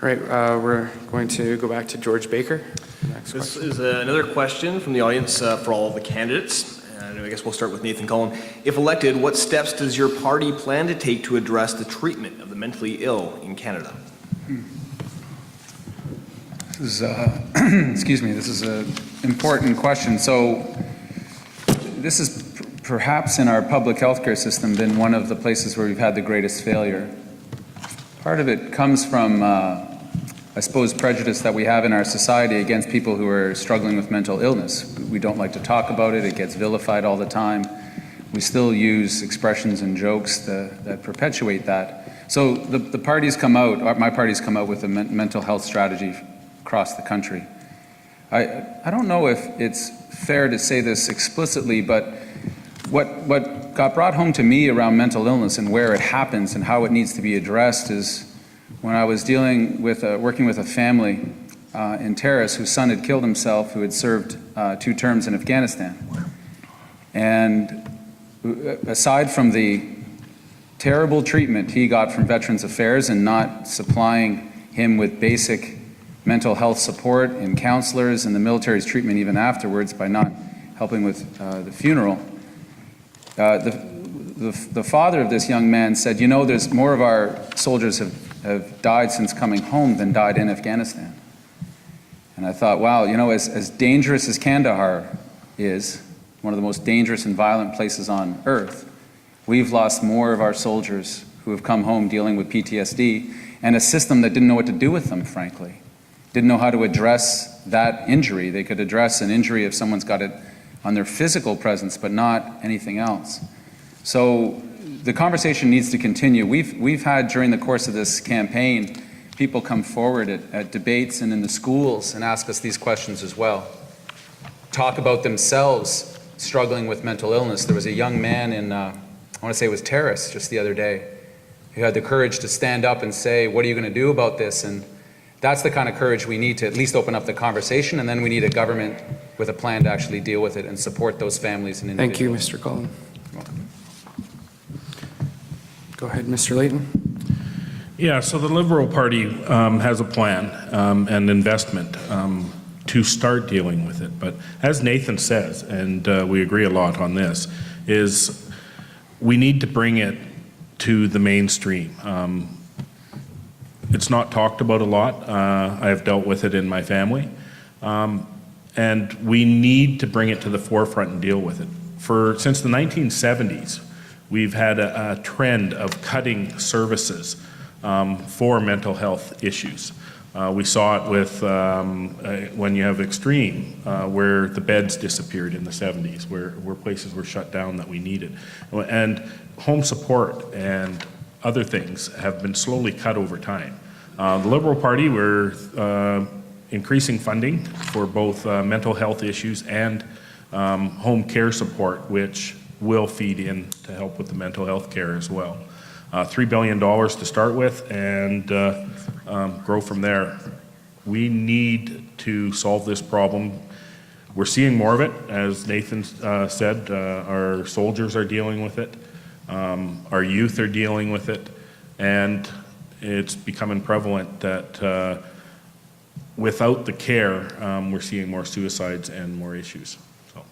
Speaker 3: All right, we're going to go back to George Baker. Next
Speaker 10: This
Speaker 3: question.
Speaker 10: is another question from the audience for all of the candidates. And I guess we'll start with Nathan Cullen. If elected, what steps does your party plan to take to address the treatment of the mentally ill in Canada?
Speaker 8: This is, excuse me, this is an important question. So this is perhaps in our public healthcare system been one of the places where we've had the greatest failure. Part of it comes from, I suppose, prejudice that we have in our society against people who are struggling with mental illness. We don't like to talk about it. It gets vilified all the time. We still use expressions and jokes that perpetuate that. So the parties come out, my party's come out with a mental health strategy across the country. I don't know if it's fair to say this explicitly, but what got brought home to me around mental illness and where it happens and how it needs to be addressed is when I was working with a family in Terrace whose son had killed himself, who had served 2 terms in Afghanistan. And aside from the terrible treatment he got from Veterans Affairs and not supplying him with basic mental health support and counselors and the military's treatment even afterwards by not helping with the funeral, the father of this young man said, you know, there's more of our soldiers have died since coming home than died in Afghanistan. And I thought, wow, you know, as dangerous as Kandahar is, one of the most dangerous and violent places on earth, we've lost more of our soldiers who have come home dealing with PTSD and a system that didn't know what to do with them, frankly. Didn't know how to address that injury. They could address an injury if someone's got it on their physical presence, but not anything else. So the conversation needs to continue. We've had, during the course of this campaign, people come forward at debates and in the schools and ask us these questions as well. Talk about themselves struggling with mental illness. There was a young man in, I want to say it was Terrace just the other day, who had the courage to stand up and say, what are you going to do about this? And that's the kind of courage we need to at least open up the conversation, and then we need a government with a plan to actually deal with it and support those families and individuals.
Speaker 3: Thank you, Mr. Cullen. Go ahead, Mr. Layton.
Speaker 6: Yeah, so the Liberal Party has a plan and investment to start dealing with it. But as Nathan says, and we agree a lot on this, is we need to bring it to the mainstream. It's not talked about a lot. I have dealt with it in my family. And we need to bring it to the forefront and deal with it. Since the 1970s, we've had a trend of cutting services for mental health issues. We saw it with when you have Extreme, where the beds disappeared in the 70s, where places were shut down that we needed. And home support and other things have been slowly cut over time. The Liberal Party, we're increasing funding for both mental health issues and home care support, which will feed in to help with the mental health care as well. $3 billion to start with and grow from there. We need to solve this problem. We're seeing more of it, as Nathan said. Our soldiers are dealing with it. Our youth are dealing with it. And it's becoming prevalent that without the care, we're seeing more suicides and more issues. So.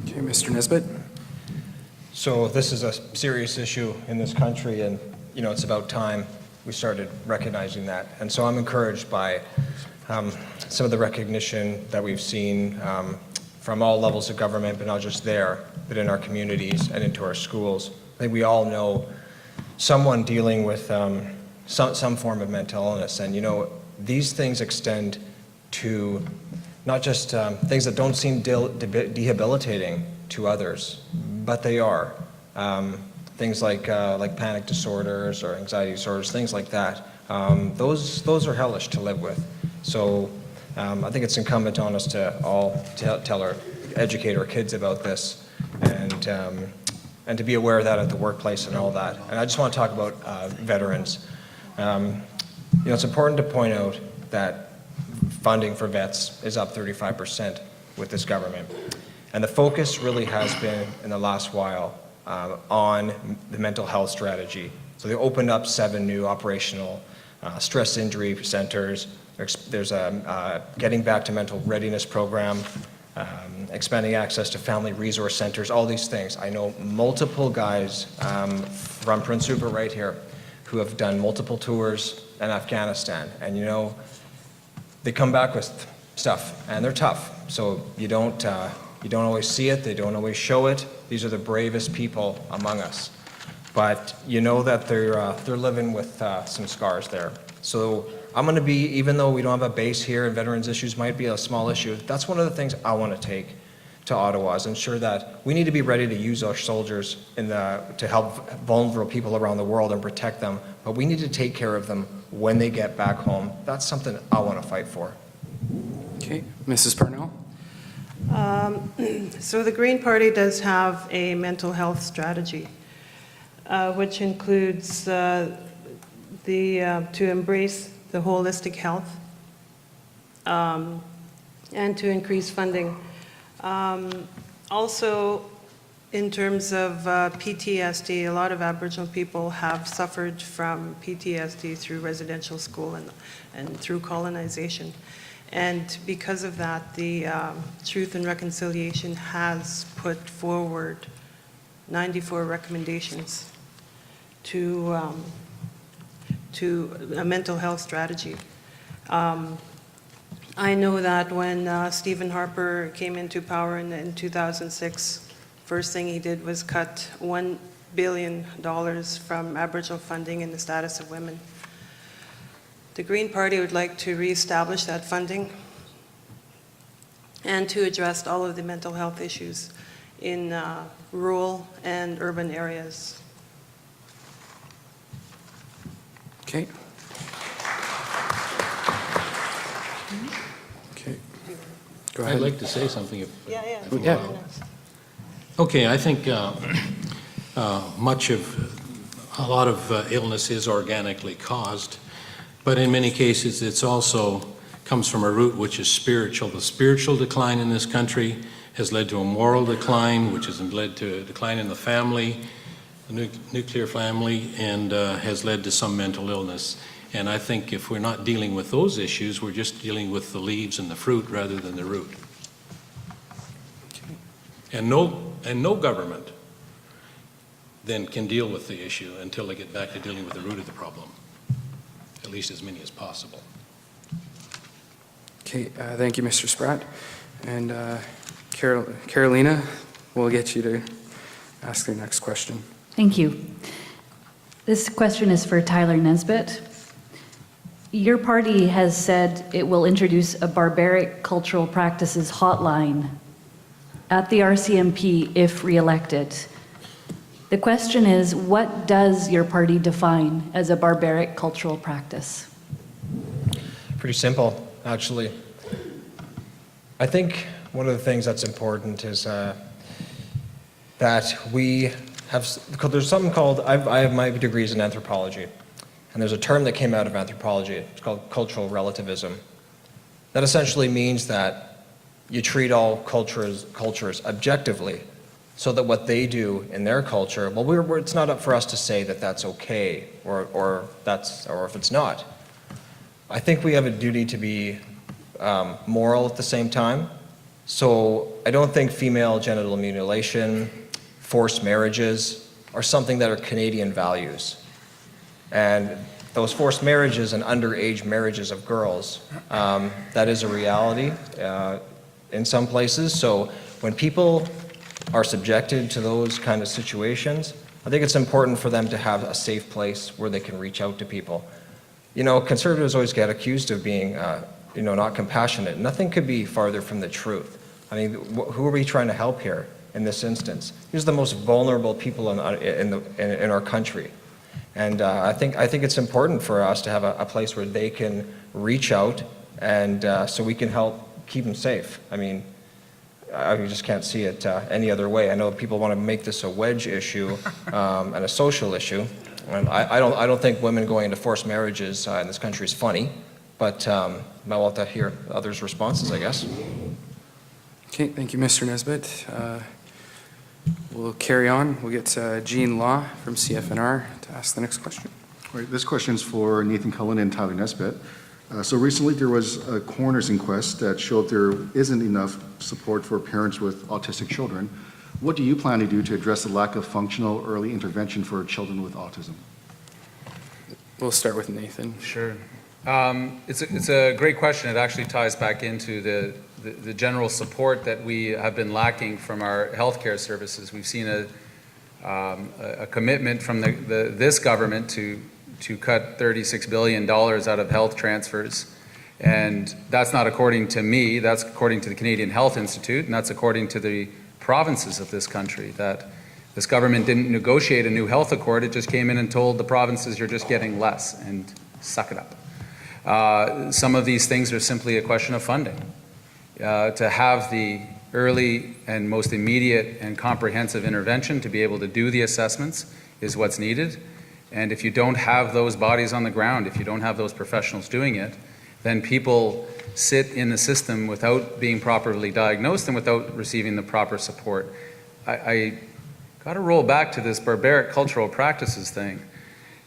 Speaker 3: Okay, Mr. Nesbitt.
Speaker 7: So this is a serious issue in this country, and you know, it's about time we started recognizing that. And so I'm encouraged by some of the recognition that we've seen from all levels of government, but not just there, but in our communities and into our schools. I think we all know someone dealing with some form of mental illness, and you know, these things extend to not just things that don't seem debilitating to others, but they are. Things like panic disorders or anxiety disorders, things like that. Those are hellish to live with. So I think it's incumbent on us to all educate our kids about this, and to be aware of that at the workplace and all that. And I just want to talk about veterans. You know, it's important to point out that funding for vets is up 35% with this government. And the focus really has been, in the last while, on the mental health strategy. So they opened up 7 new operational stress injury centers. There's a Getting Back to Mental Readiness program, expanding access to family resource centers, all these things. I know multiple guys from Prince Rupert right here who have done multiple tours in Afghanistan. And you know, they come back with stuff, and they're tough. So you don't always see it, they don't always show it. These are the bravest people among us. But you know that they're living with some scars there. So I'm gonna be, even though we don't have a base here and veterans issues might be a small issue, that's one of the things I wanna take to Ottawa, is ensure that we need to be ready to use our soldiers to help vulnerable people around the world and protect them, but we need to take care of them when they get back home. That's something I wanna fight for.
Speaker 3: Okay, Mrs. Parnell.
Speaker 9: So the Green Party does have a mental health strategy, which includes to embrace the holistic health and to increase funding. Also, in terms of PTSD, a lot of Aboriginal people have suffered from PTSD through residential school and through colonization. And because of that, the Truth and Reconciliation has put forward 94 recommendations to a mental health strategy. I know that when Stephen Harper came into power in 2006, first thing he did was cut $1 billion from Aboriginal funding in the status of women. The Green Party would like to reestablish that funding and to address all of the mental health issues in rural and urban areas.
Speaker 3: Okay. Okay. Go ahead.
Speaker 5: I'd like to say something if.
Speaker 9: Yeah.
Speaker 5: Okay, I think a lot of illness is organically caused, but in many cases it's also comes from a root which is spiritual. The spiritual decline in this country has led to a moral decline, which has led to a decline in the family, the nuclear family, and has led to some mental illness. And I think if we're not dealing with those issues, we're just dealing with the leaves and the fruit rather than the root. And no government then can deal with the issue until they get back to dealing with the root of the problem, at least as many as possible.
Speaker 3: Okay, thank you, Mr. Spratt. And Carolina, we'll get you to ask the next question.
Speaker 1: Thank you. This question is for Tyler Nesbitt. Your party has said it will introduce a barbaric cultural practices hotline at the RCMP if reelected. The question is, what does your party define as a barbaric cultural practice?
Speaker 7: Pretty simple, actually. I think one of the things that's important is that we have, there's something called, I have my degrees in anthropology, and there's a term that came out of anthropology, it's called cultural relativism. That essentially means that you treat all cultures objectively, so that what they do in their culture, well, it's not up for us to say that that's okay or if it's not. I think we have a duty to be moral at the same time. So I don't think female genital mutilation, forced marriages are something that are Canadian values. And those forced marriages and underage marriages of girls, that is a reality in some places. So when people are subjected to those kind of situations, I think it's important for them to have a safe place where they can reach out to people. You know, conservatives always get accused of being, not compassionate. Nothing could be farther from the truth. I mean, who are we trying to help here in this instance? These are the most vulnerable people in our country. And I think it's important for us to have a place where they can reach out and so we can help keep them safe. I mean, I just can't see it any other way. I know people want to make this a wedge issue and a social issue. And I don't think women going into forced marriages in this country is funny, but I'll have to hear others' responses, I guess.
Speaker 3: Okay, thank you, Mr. Nesbitt. We'll carry on. We'll get Jean Law from CFNR to ask the next question.
Speaker 11: All right, this question is for Nathan Cullen and Tyler Nesbitt. So recently there was a coroner's inquest that showed there isn't enough support for parents with autistic children. What do you plan to do to address the lack of functional early intervention for children with autism?
Speaker 3: We'll start with Nathan.
Speaker 8: Sure. It's a great question. It actually ties back into the general support that we have been lacking from our healthcare services. We've seen a commitment from this government to cut $36 billion out of health transfers. And that's not according to me, that's according to the Canadian Health Institute, and that's according to the provinces of this country, that this government didn't negotiate a new health accord, it just came in and told the provinces you're just getting less and suck it up. Some of these things are simply a question of funding. To have the early and most immediate and comprehensive intervention to be able to do the assessments is what's needed. And if you don't have those bodies on the ground, if you don't have those professionals doing it, then people sit in the system without being properly diagnosed and without receiving the proper support. I got to roll back to this barbaric cultural practices thing.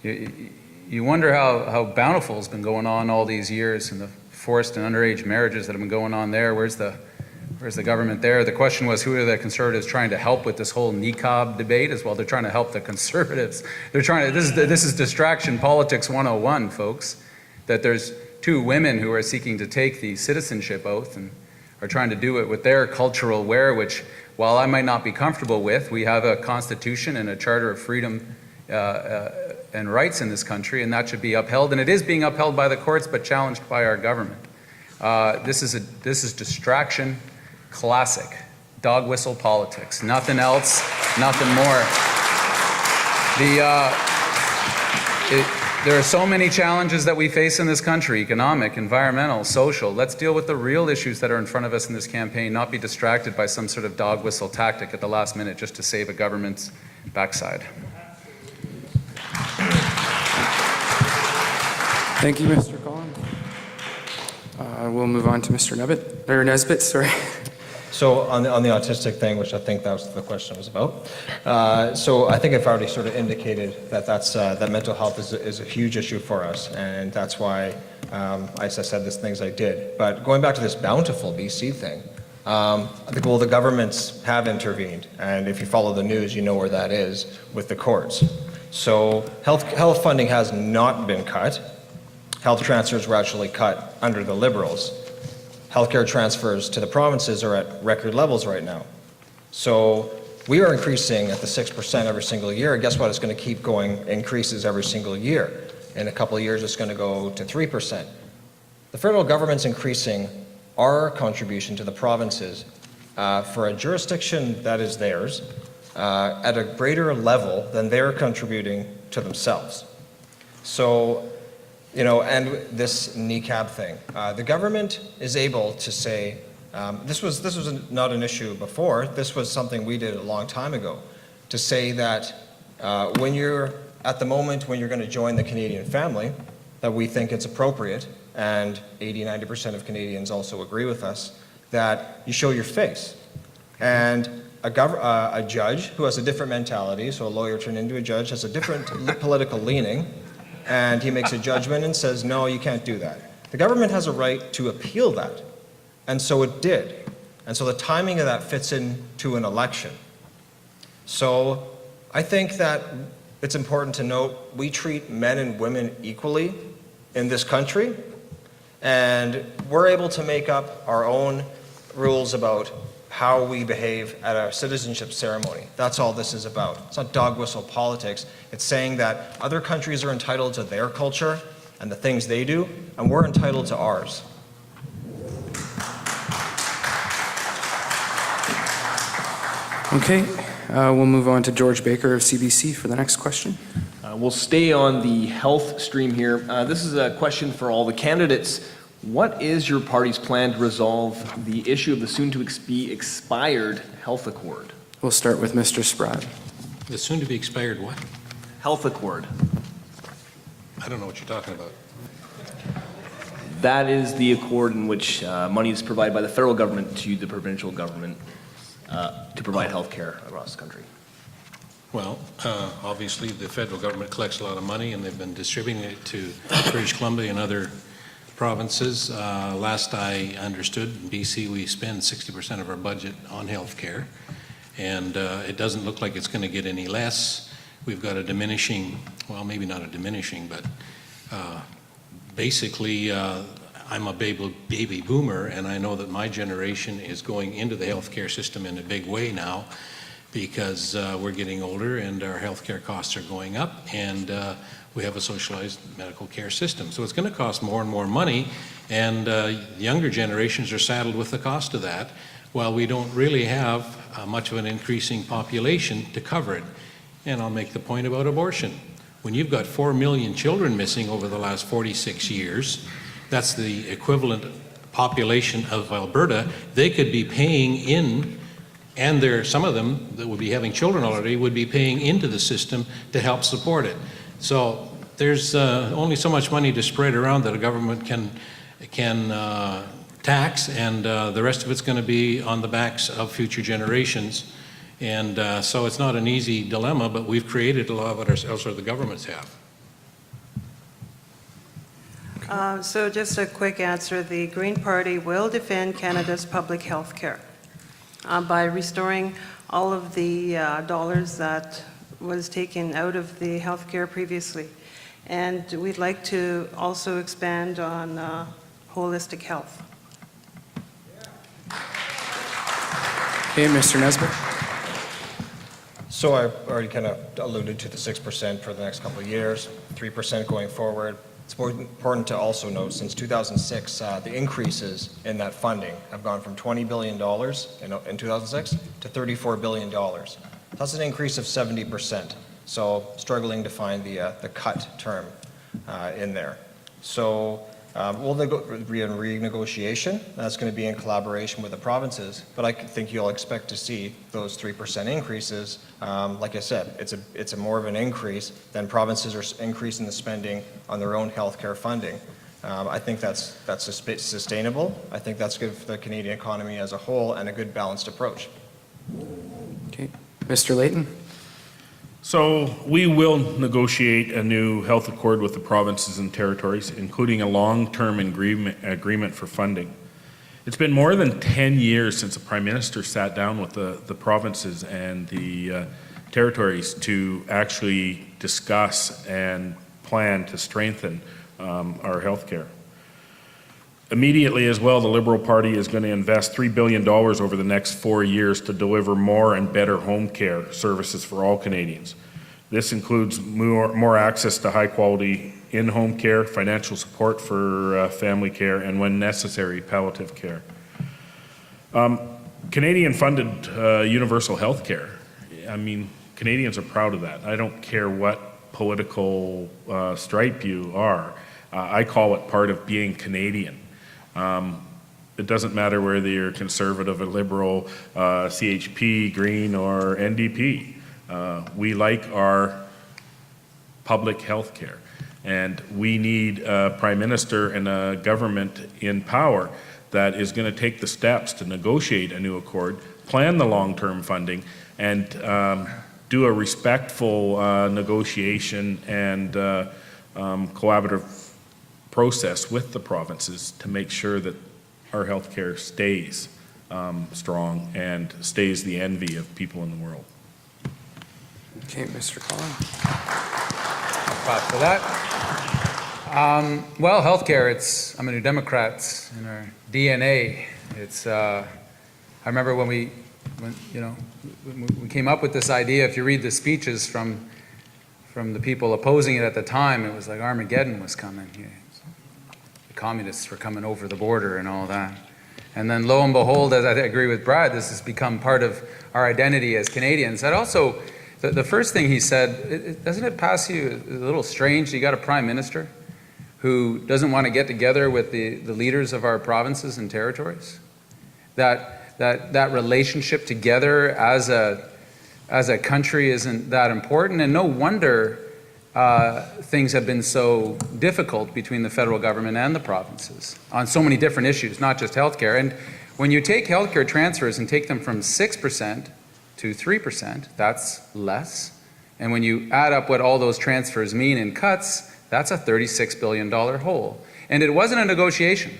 Speaker 8: You wonder how bountiful has been going on all these years, and the forced and underage marriages that have been going on there. Where's the government there? The question was, who are the Conservatives trying to help with this whole niqab debate? As well, they're trying to help the Conservatives. They're trying to. This is distraction politics 101, folks. That there's 2 women who are seeking to take the citizenship oath and are trying to do it with their cultural wear, which, while I might not be comfortable with, we have a constitution and a charter of freedom and rights in this country, and that should be upheld. And it is being upheld by the courts, but challenged by our government. This is distraction classic, dog whistle politics. Nothing else, nothing more. There are so many challenges that we face in this country: economic, environmental, social. Let's deal with the real issues that are in front of us in this campaign, not be distracted by some sort of dog whistle tactic at the last minute just to save a government's backside.
Speaker 3: Thank you, Mr. Collin. We'll move on to Mr. Nesbitt, sorry.
Speaker 7: So on the autistic thing, which I think that was the question was about, so I think I've already sort of indicated that that mental health is a huge issue for us, and that's why I said the things I did. But going back to this bountiful BC thing, I think, well, the governments have intervened, and if you follow the news, you know where that is with the courts. So health funding has not been cut. Health transfers were actually cut under the Liberals. Healthcare transfers to the provinces are at record levels right now. So we are increasing at the 6% every single year. Guess what? It's going to keep going, increases every single year. In a couple of years, it's going to go to 3%. The federal government's increasing our contribution to the provinces for a jurisdiction that is theirs at a greater level than they're contributing to themselves. So, you know, and this niqab thing, the government is able to say, this was not an issue before, this was something we did a long time ago, to say that when you're, at the moment when you're going to join the Canadian family, that we think it's appropriate, and 80-90% of Canadians also agree with us, that you show your face. And a judge who has a different mentality, so a lawyer turned into a judge, has a different political leaning, and he makes a judgment and says, no, you can't do that. The government has a right to appeal that, and so it did. And so the timing of that fits into an election. So I think that it's important to note we treat men and women equally in this country, and we're able to make up our own rules about how we behave at our citizenship ceremony. That's all this is about. It's not dog whistle politics. It's saying that other countries are entitled to their culture and the things they do, and we're entitled to ours.
Speaker 3: Okay, we'll move on to George Baker of CBC for the next question.
Speaker 10: We'll stay on the health stream here. This is a question for all the candidates. What is your party's plan to resolve the issue of the soon-to-be expired health accord?
Speaker 3: We'll start with Mr. Spratt.
Speaker 5: The soon-to-be expired what?
Speaker 10: Health accord.
Speaker 5: I don't know what you're talking about.
Speaker 10: That is the accord in which money is provided by the federal government to the provincial government to provide health care across the country.
Speaker 5: Well, obviously the federal government collects a lot of money, and they've been distributing it to British Columbia and other provinces. Last I understood, in BC we spend 60% of our budget on health care, and it doesn't look like it's going to get any less. We've got a diminishing, well, maybe not a diminishing, but basically I'm a baby boomer, and I know that my generation is going into the healthcare system in a big way now, because we're getting older and our healthcare costs are going up, and we have a socialized medical care system. So it's going to cost more and more money, and younger generations are saddled with the cost of that, while we don't really have much of an increasing population to cover it. And I'll make the point about abortion. When you've got 4 million children missing over the last 46 years, that's the equivalent population of Alberta, they could be paying in, and some of them that would be having children already would be paying into the system to help support it. So there's only so much money to spread around that a government can tax, and the rest of it's going to be on the backs of future generations. And so it's not an easy dilemma, but we've created a lot of it ourselves, or the governments have.
Speaker 9: So just a quick answer. The Green Party will defend Canada's public health care by restoring all of the dollars that was taken out of the health care previously. And we'd like to also expand on holistic health.
Speaker 3: Okay, Mr. Nesbitt.
Speaker 7: So I already kind of alluded to the 6% for the next couple of years, 3% going forward. It's important to also note, since 2006, the increases in that funding have gone from $20 billion in 2006 to $34 billion. That's an increase of 70%. So struggling to find the cut term in there. So we'll be in renegotiation. That's going to be in collaboration with the provinces, but I think you'll expect to see those 3% increases. Like I said, it's a more of an increase than provinces are increasing the spending on their own healthcare funding. I think that's sustainable. I think that's good for the Canadian economy as a whole and a good balanced approach.
Speaker 3: Okay, Mr. Layton.
Speaker 6: So we will negotiate a new health accord with the provinces and territories, including a long-term agreement for funding. It's been more than 10 years since the Prime Minister sat down with the provinces and the territories to actually discuss and plan to strengthen our health care. Immediately as well, the Liberal Party is going to invest $3 billion over the next 4 years to deliver more and better home care services for all Canadians. This includes more access to high-quality in-home care, financial support for family care, and when necessary, palliative care. Canadian-funded universal health care. I mean, Canadians are proud of that. I don't care what political stripe you are. I call it part of being Canadian. It doesn't matter whether you're conservative or liberal, CHP, Green, or NDP. We like our public health care, and we need a Prime Minister and a government in power that is going to take the steps to negotiate a new accord, plan the long-term funding, and do a respectful negotiation and collaborative process with the provinces to make sure that our health care stays strong and stays the envy of people in the world.
Speaker 3: Okay, Mr. Collin.
Speaker 12: For that. Well, healthcare, I'm a New Democrat in our DNA. I remember when we came up with this idea, if you read the speeches from the people opposing it at the time, it was like Armageddon was coming. The communists were coming over the border and all that. And then lo and behold, as I agree with Brad, this has become part of our identity as Canadians. And also, the first thing he said, doesn't it pass you a little strange? You got a Prime Minister who doesn't want to get together with the leaders of our provinces and territories? That relationship together as a country isn't that important, and no wonder things have been so difficult between the federal government and the provinces on so many different issues, not just healthcare. And when you take healthcare transfers and take them from 6% to 3%, that's less. And when you add up what all those transfers mean in cuts, that's a $36 billion hole. And it wasn't a negotiation.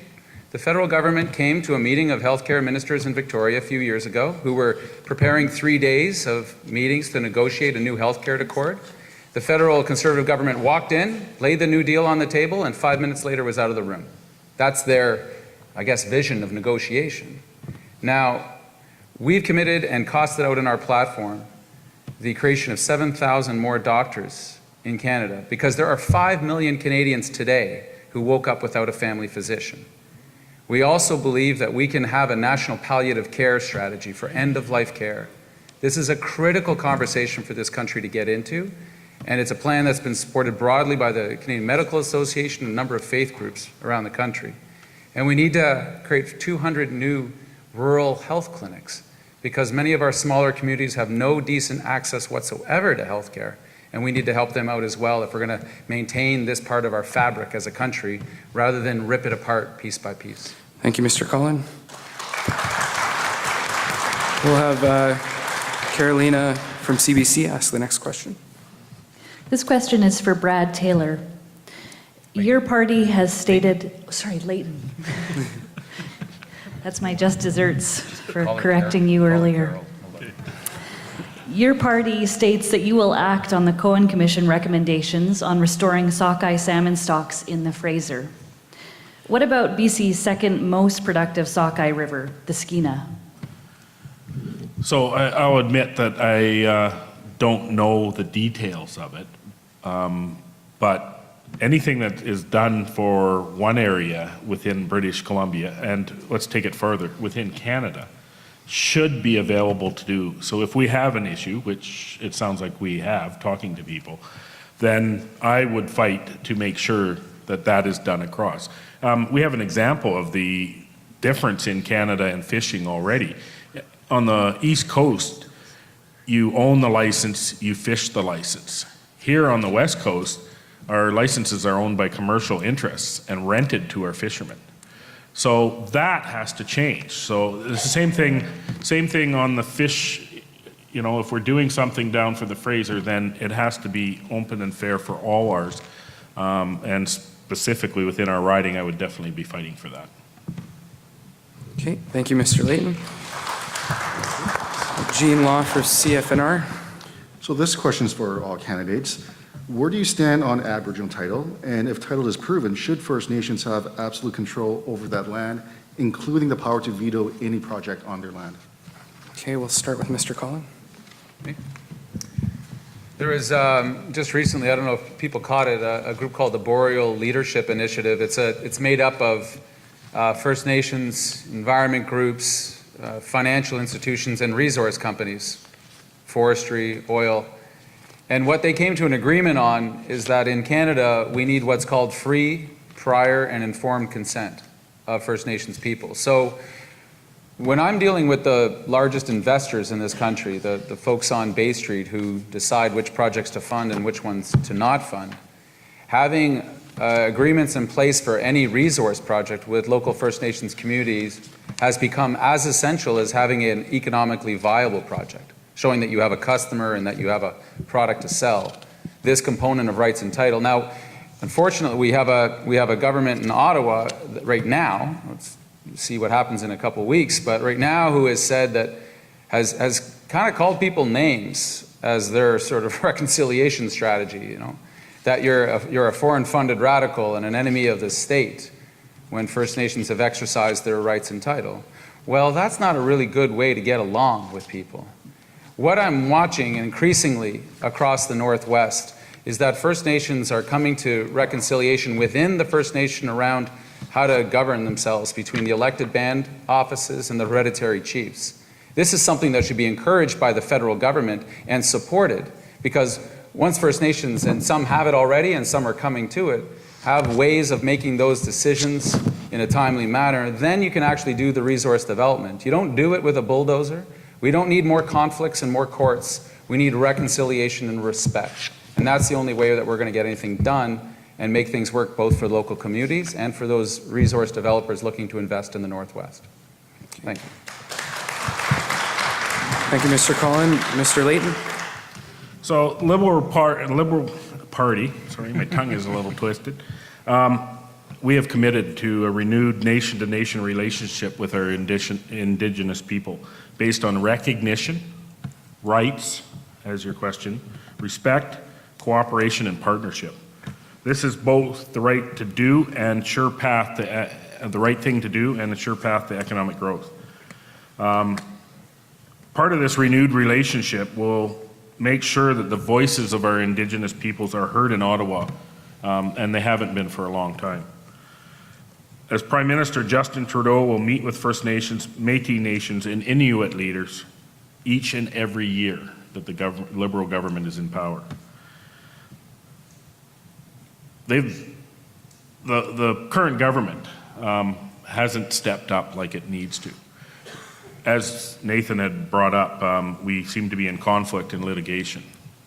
Speaker 12: The federal government came to a meeting of healthcare ministers in Victoria a few years ago who were preparing 3 days of meetings to negotiate a new healthcare accord. The federal Conservative government walked in, laid the new deal on the table, and 5 minutes later was out of the room. That's their, I guess, vision of negotiation. Now, we've committed and costed out in our platform the creation of 7,000 more doctors in Canada because there are 5 million Canadians today who woke up without a family physician. We also believe that we can have a national palliative care strategy for end-of-life care. This is a critical conversation for this country to get into, and it's a plan that's been supported broadly by the Canadian Medical Association and a number of faith groups around the country. And we need to create 200 new rural health clinics because many of our smaller communities have no decent access whatsoever to healthcare. And we need to help them out as well if we're going to maintain this part of our fabric as a country rather than rip it apart piece by piece.
Speaker 3: Thank you, Mr. Cullen. We'll have Carolina from CBC ask the next question.
Speaker 1: This question is for Brad Taylor. Your party has stated, sorry, Leighton. That's my just desserts for correcting you earlier. Your party states that you will act on the Cohen Commission recommendations on restoring sockeye salmon stocks in the Fraser. What about BC's second most productive sockeye river, the Skeena?
Speaker 6: So I'll admit that I don't know the details of it, but anything that is done for one area within British Columbia, and let's take it further, within Canada, should be available to do. So if we have an issue, which it sounds like we have, talking to people, then I would fight to make sure that that is done across. We have an example of the difference in Canada and fishing already. On the East Coast, you own the license, you fish the license. Here on the West Coast, our licenses are owned by commercial interests and rented to our fishermen. So that has to change. So it's the same thing on the fish. You know, if we're doing something down for the Fraser, then it has to be open and fair for all ours. And specifically within our riding, I would definitely be fighting for that.
Speaker 3: Okay, thank you, Mr. Leighton. Jean Law for CFNR.
Speaker 11: So this question is for all candidates. Where do you stand on Aboriginal title? And if title is proven, should First Nations have absolute control over that land, including the power to veto any project on their land?
Speaker 3: Okay, we'll start with Mr. Cullen.
Speaker 12: There was just recently, I don't know if people caught it, a group called the Boreal Leadership Initiative. It's made up of First Nations, environment groups, financial institutions, and resource companies, forestry, oil. And what they came to an agreement on is that in Canada, we need what's called free, prior, and informed consent of First Nations people. So when I'm dealing with the largest investors in this country, the folks on Bay Street who decide which projects to fund and which ones to not fund, having agreements in place for any resource project with local First Nations communities has become as essential as having an economically viable project, showing that you have a customer and that you have a product to sell. This component of rights and title. Now, unfortunately, we have a government in Ottawa right now. Let's see what happens in a couple of weeks. But right now, who has said that has kind of called people names as their sort of reconciliation strategy. You know, that you're a foreign-funded radical and an enemy of the state when First Nations have exercised their rights and title. Well, that's not a really good way to get along with people. What I'm watching increasingly across the Northwest is that First Nations are coming to reconciliation within the First Nation around how to govern themselves between the elected band offices and the hereditary chiefs. This is something that should be encouraged by the federal government and supported, because once First Nations, and some have it already and some are coming to it, have ways of making those decisions in a timely manner, then you can actually do the resource development. You don't do it with a bulldozer. We don't need more conflicts and more courts. We need reconciliation and respect. And that's the only way that we're going to get anything done and make things work both for local communities and for those resource developers looking to invest in the Northwest. Thank you.
Speaker 3: Thank you, Mr. Cullen. Mr. Leighton.
Speaker 6: So Liberal Party, sorry, my tongue is a little twisted. We have committed to a renewed nation-to-nation relationship with our Indigenous people based on recognition, rights, as your question, respect, cooperation, and partnership. This is both the right to do and sure path to the right thing to do and a sure path to economic growth. Part of this renewed relationship will make sure that the voices of our Indigenous peoples are heard in Ottawa, and they haven't been for a long time. As Prime Minister, Justin Trudeau will meet with First Nations, Métis Nations, and Inuit leaders each and every year that the Liberal government is in power. The current government hasn't stepped up like it needs to. As Nathan had brought up, we seem to be in conflict in litigation.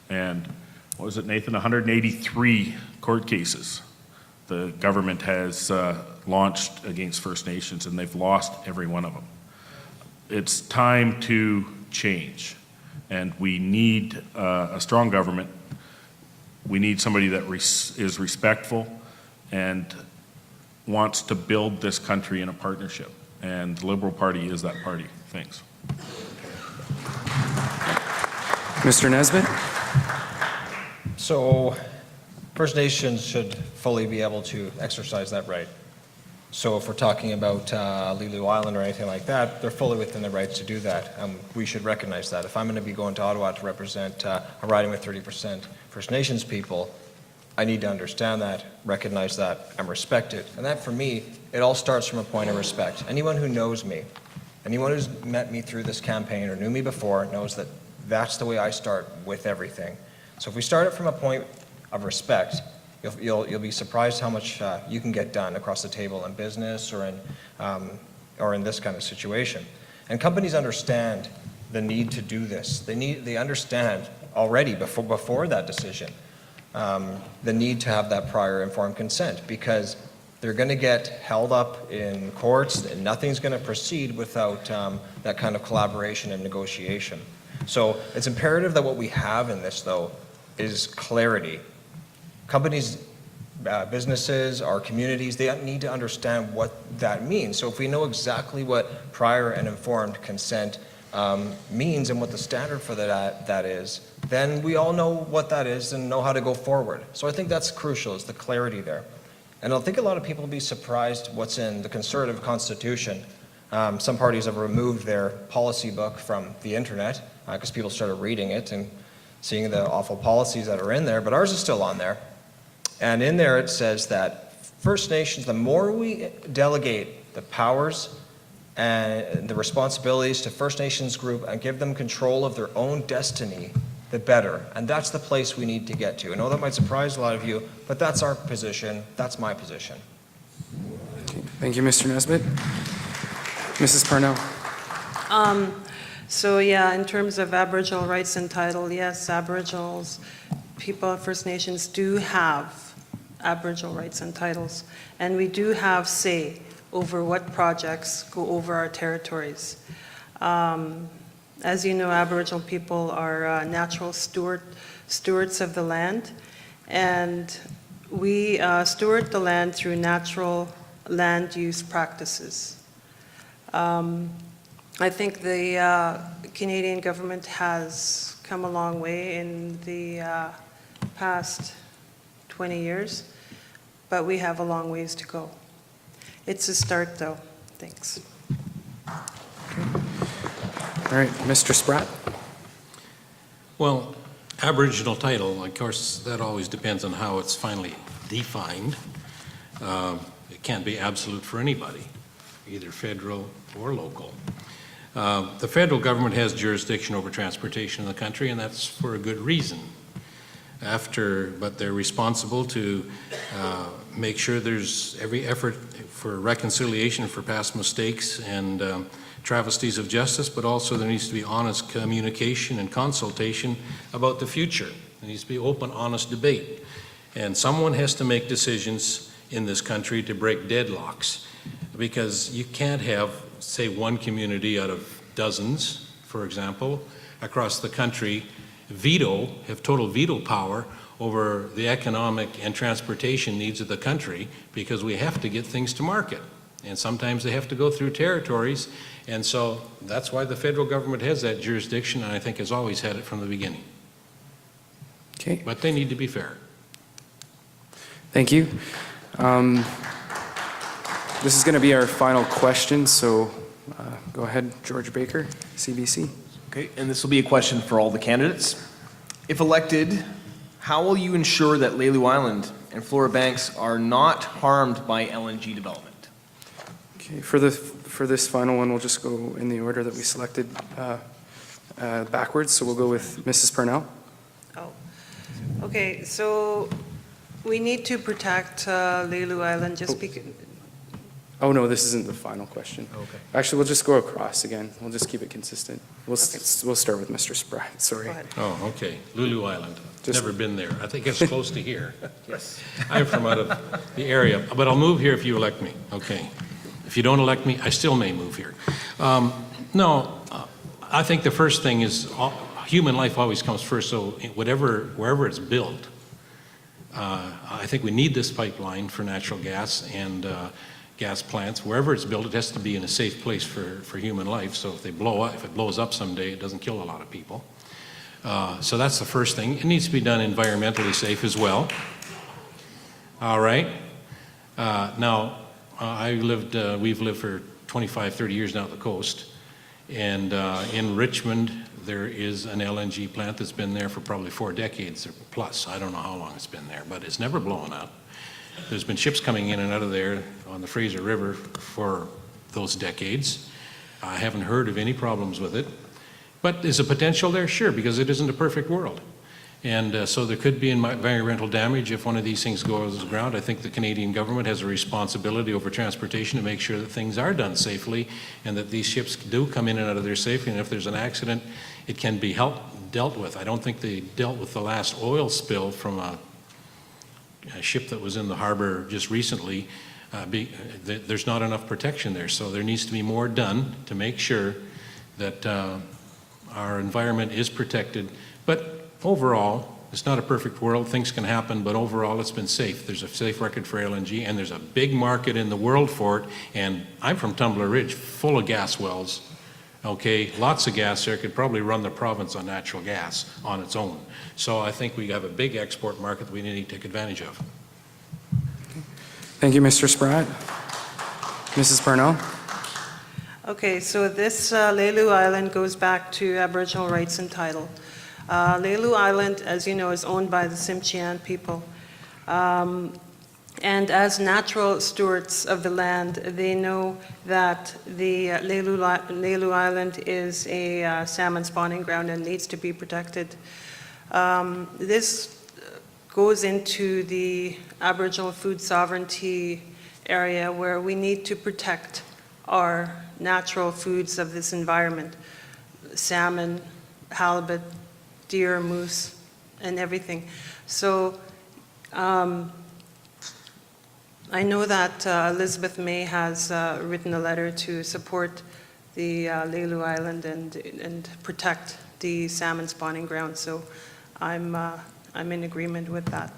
Speaker 6: And what was it, Nathan? 183 court cases the government has launched against First Nations, and they've lost every one of them. It's time to change, and we need a strong government. We need somebody that is respectful and wants to build this country in a partnership, and the Liberal Party is that party. Thanks.
Speaker 3: Mr. Nesbitt?
Speaker 7: So First Nations should fully be able to exercise that right. So if we're talking about Lulu Island or anything like that, they're fully within their rights to do that. We should recognize that. If I'm going to be going to Ottawa to represent a riding with 30% First Nations people, I need to understand that, recognize that, and respect it. And that, for me, it all starts from a point of respect. Anyone who knows me, anyone who's met me through this campaign or knew me before knows that that's the way I start with everything. So if we start it from a point of respect, you'll be surprised how much you can get done across the table in business or in this kind of situation. And companies understand the need to do this. They understand already before that decision the need to have that prior informed consent, because they're going to get held up in courts and nothing's going to proceed without that kind of collaboration and negotiation. So it's imperative that what we have in this, though, is clarity. Companies, businesses, our communities, they need to understand what that means. So if we know exactly what prior and informed consent means and what the standard for that is, then we all know what that is and know how to go forward. So I think that's crucial, is the clarity there. And I think a lot of people will be surprised what's in the Conservative Constitution. Some parties have removed their policy book from the internet because people started reading it and seeing the awful policies that are in there, but ours is still on there. And in there it says that First Nations, the more we delegate the powers and the responsibilities to First Nations group and give them control of their own destiny, the better. And that's the place we need to get to. I know that might surprise a lot of you, but that's our position. That's my position.
Speaker 3: Okay. Thank you, Mr. Nesbitt. Mrs. Parnell.
Speaker 9: So yeah, in terms of Aboriginal rights and title, yes, Aboriginals, people of First Nations do have Aboriginal rights and titles, and we do have say over what projects go over our territories. As you know, Aboriginal people are natural stewards of the land, and we steward the land through natural land use practices. I think the Canadian government has come a long way in the past 20 years, but we have a long ways to go. It's a start, though. Thanks.
Speaker 3: All right, Mr. Spratt.
Speaker 5: Well, Aboriginal title, of course, that always depends on how it's finally defined. It can't be absolute for anybody, either federal or local. The federal government has jurisdiction over transportation in the country, and that's for a good reason. But they're responsible to make sure there's every effort for reconciliation for past mistakes and travesties of justice, but also there needs to be honest communication and consultation about the future. There needs to be open, honest debate. And someone has to make decisions in this country to break deadlocks, because you can't have, say, one community out of dozens, for example, across the country have total veto power over the economic and transportation needs of the country, because we have to get things to market. And sometimes they have to go through territories. And so that's why the federal government has that jurisdiction, and I think has always had it from the beginning.
Speaker 3: Okay.
Speaker 5: But they need to be fair.
Speaker 3: Thank you. This is going to be our final question, so go ahead, George Baker, CBC.
Speaker 10: Okay, and this will be a question for all the candidates. If elected, how will you ensure that Lalou Island and Flora Banks are not harmed by LNG development?
Speaker 3: Okay, for this final one, we'll just go in the order that we selected backwards. So we'll go with Mrs. Parnell.
Speaker 9: Oh, okay. So we need to protect Lalou Island just because.
Speaker 3: Oh, no, this isn't the final question.
Speaker 7: Okay.
Speaker 3: Actually, we'll just go across again. We'll just keep it consistent. We'll start with Mr. Spratt, sorry.
Speaker 9: Go ahead.
Speaker 5: Oh, okay. Lulu Island.
Speaker 3: Just-
Speaker 5: Never been there. I think it's close to here. Yes. I'm from out of the area, but I'll move here if you elect me. Okay. If you don't elect me, I still may move here. I think the first thing is human life always comes first, so wherever it's built, I think we need this pipeline for natural gas and gas plants. Wherever it's built, it has to be in a safe place for human life, so if it blows up someday, it doesn't kill a lot of people. So that's the first thing. It needs to be done environmentally safe as well. All right. We've lived for 25, 30 years now at the coast. And in Richmond, there is an LNG plant that's been there for probably 4 decades or plus. I don't know how long it's been there, but it's never blown up. There's been ships coming in and out of there on the Fraser River for those decades. I haven't heard of any problems with it. But is a potential there? Sure, because it isn't a perfect world. And so there could be environmental damage if one of these things goes to the ground. I think the Canadian government has a responsibility over transportation to make sure that things are done safely and that these ships do come in and out of there safely. And if there's an accident, it can be dealt with. I don't think they dealt with the last oil spill from a ship that was in the harbor just recently. There's not enough protection there. So there needs to be more done to make sure that our environment is protected. But overall, it's not a perfect world. Things can happen, but overall it's been safe. There's a safe record for LNG, and there's a big market in the world for it. And I'm from Tumbler Ridge, full of gas wells. Okay, lots of gas there. Could probably run the province on natural gas on its own. So I think we have a big export market that we need to take advantage of.
Speaker 3: Thank you, Mr. Spratt. Mrs. Parnell?
Speaker 9: Okay, so this Lelu Island goes back to Aboriginal rights and title. Lelu Island, as you know, is owned by the Tsimshian people. And as natural stewards of the land, they know that the Lelu Island is a salmon spawning ground and needs to be protected. This goes into the Aboriginal food sovereignty area where we need to protect our natural foods of this environment: salmon, halibut, deer, moose, and everything. So I know that Elizabeth May has written a letter to support the Lelu Island and protect the salmon spawning ground. So I'm in agreement with that.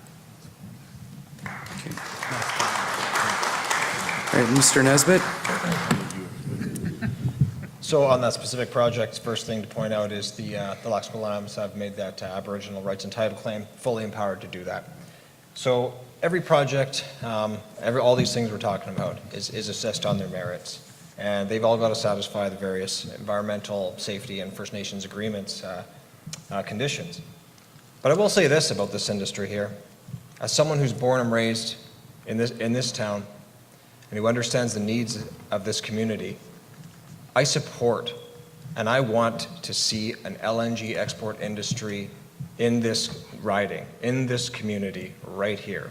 Speaker 3: All right, Mr. Nesbitt?
Speaker 7: So on that specific project, first thing to point out is the Laxqualams have made that Aboriginal rights and title claim, fully empowered to do that. So every project, all these things we're talking about is assessed on their merits. And they've all got to satisfy the various environmental, safety, and First Nations agreements conditions. But I will say this about this industry here. As someone who's born and raised in this town and who understands the needs of this community, I support and I want to see an LNG export industry in this riding, in this community right here.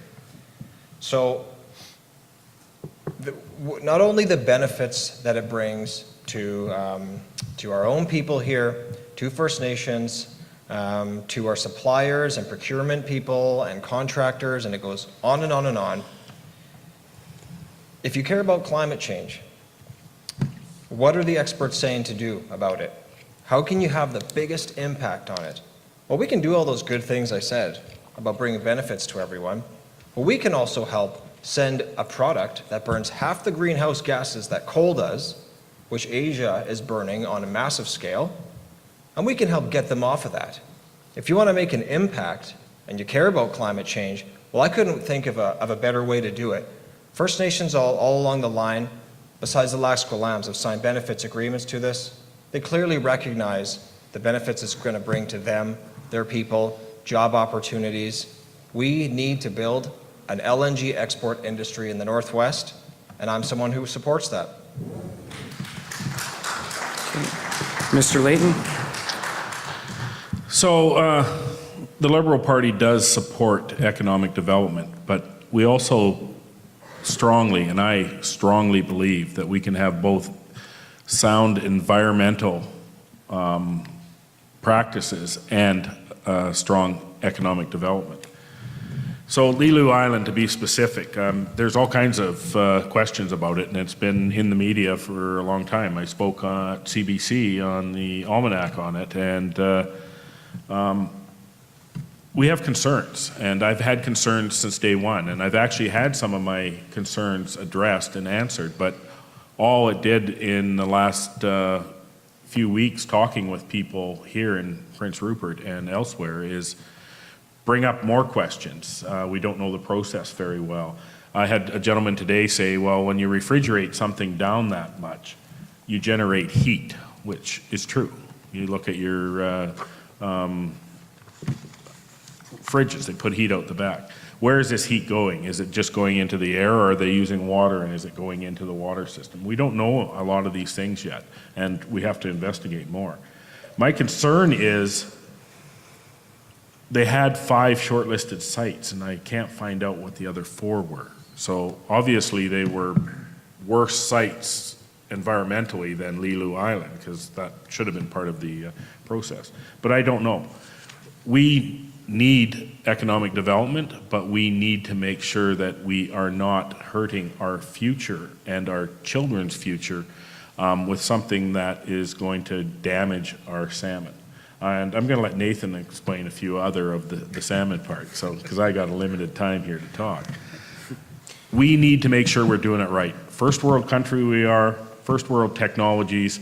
Speaker 7: So not only the benefits that it brings to our own people here, to First Nations, to our suppliers and procurement people and contractors, and it goes on and on and on. If you care about climate change, what are the experts saying to do about it? How can you have the biggest impact on it? Well, we can do all those good things I said about bringing benefits to everyone, but we can also help send a product that burns half the greenhouse gases that coal does, which Asia is burning on a massive scale, and we can help get them off of that. If you want to make an impact and you care about climate change, well, I couldn't think of a better way to do it. First Nations all along the line, besides the Laxqualams, have signed benefits agreements to this. They clearly recognize the benefits it's going to bring to them, their people, job opportunities. We need to build an LNG export industry in the Northwest, and I'm someone who supports that.
Speaker 3: Mr. Layton?
Speaker 6: So the Liberal Party does support economic development, but we also strongly, and I strongly believe, that we can have both sound environmental practices and strong economic development. So Lilu Island, to be specific, there's all kinds of questions about it, and it's been in the media for a long time. I spoke at CBC on the Almanac on it, and we have concerns, and I've had concerns since day one, and I've actually had some of my concerns addressed and answered, but all it did in the last few weeks talking with people here in Prince Rupert and elsewhere is bring up more questions. We don't know the process very well. I had a gentleman today say, well, when you refrigerate something down that much, you generate heat, which is true. You look at your fridges, they put heat out the back. Where is this heat going? Is it just going into the air, or are they using water, and is it going into the water system? We don't know a lot of these things yet, and we have to investigate more. My concern is they had 5 shortlisted sites, and I can't find out what the other 4 were. So obviously they were worse sites environmentally than Lilu Island, because that should have been part of the process. But I don't know. We need economic development, but we need to make sure that we are not hurting our future and our children's future with something that is going to damage our salmon. And I'm going to let Nathan explain a few other of the salmon part, so because I got a limited time here to talk. We need to make sure we're doing it right. First world country we are, first world technologies.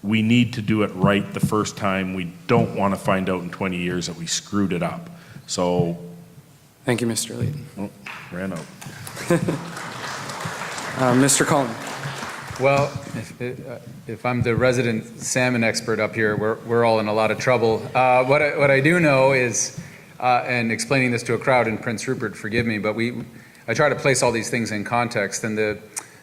Speaker 6: We need to do it right the first time. We don't want to find out in 20 years that we screwed it up. So,
Speaker 3: Thank you, Mr. Layton.
Speaker 6: oh, ran out.
Speaker 3: Mr. Cullen.
Speaker 12: Well, if I'm the resident salmon expert up here, we're all in a lot of trouble. What I do know is, and explaining this to a crowd in Prince Rupert, forgive me, but I try to place all these things in context. And the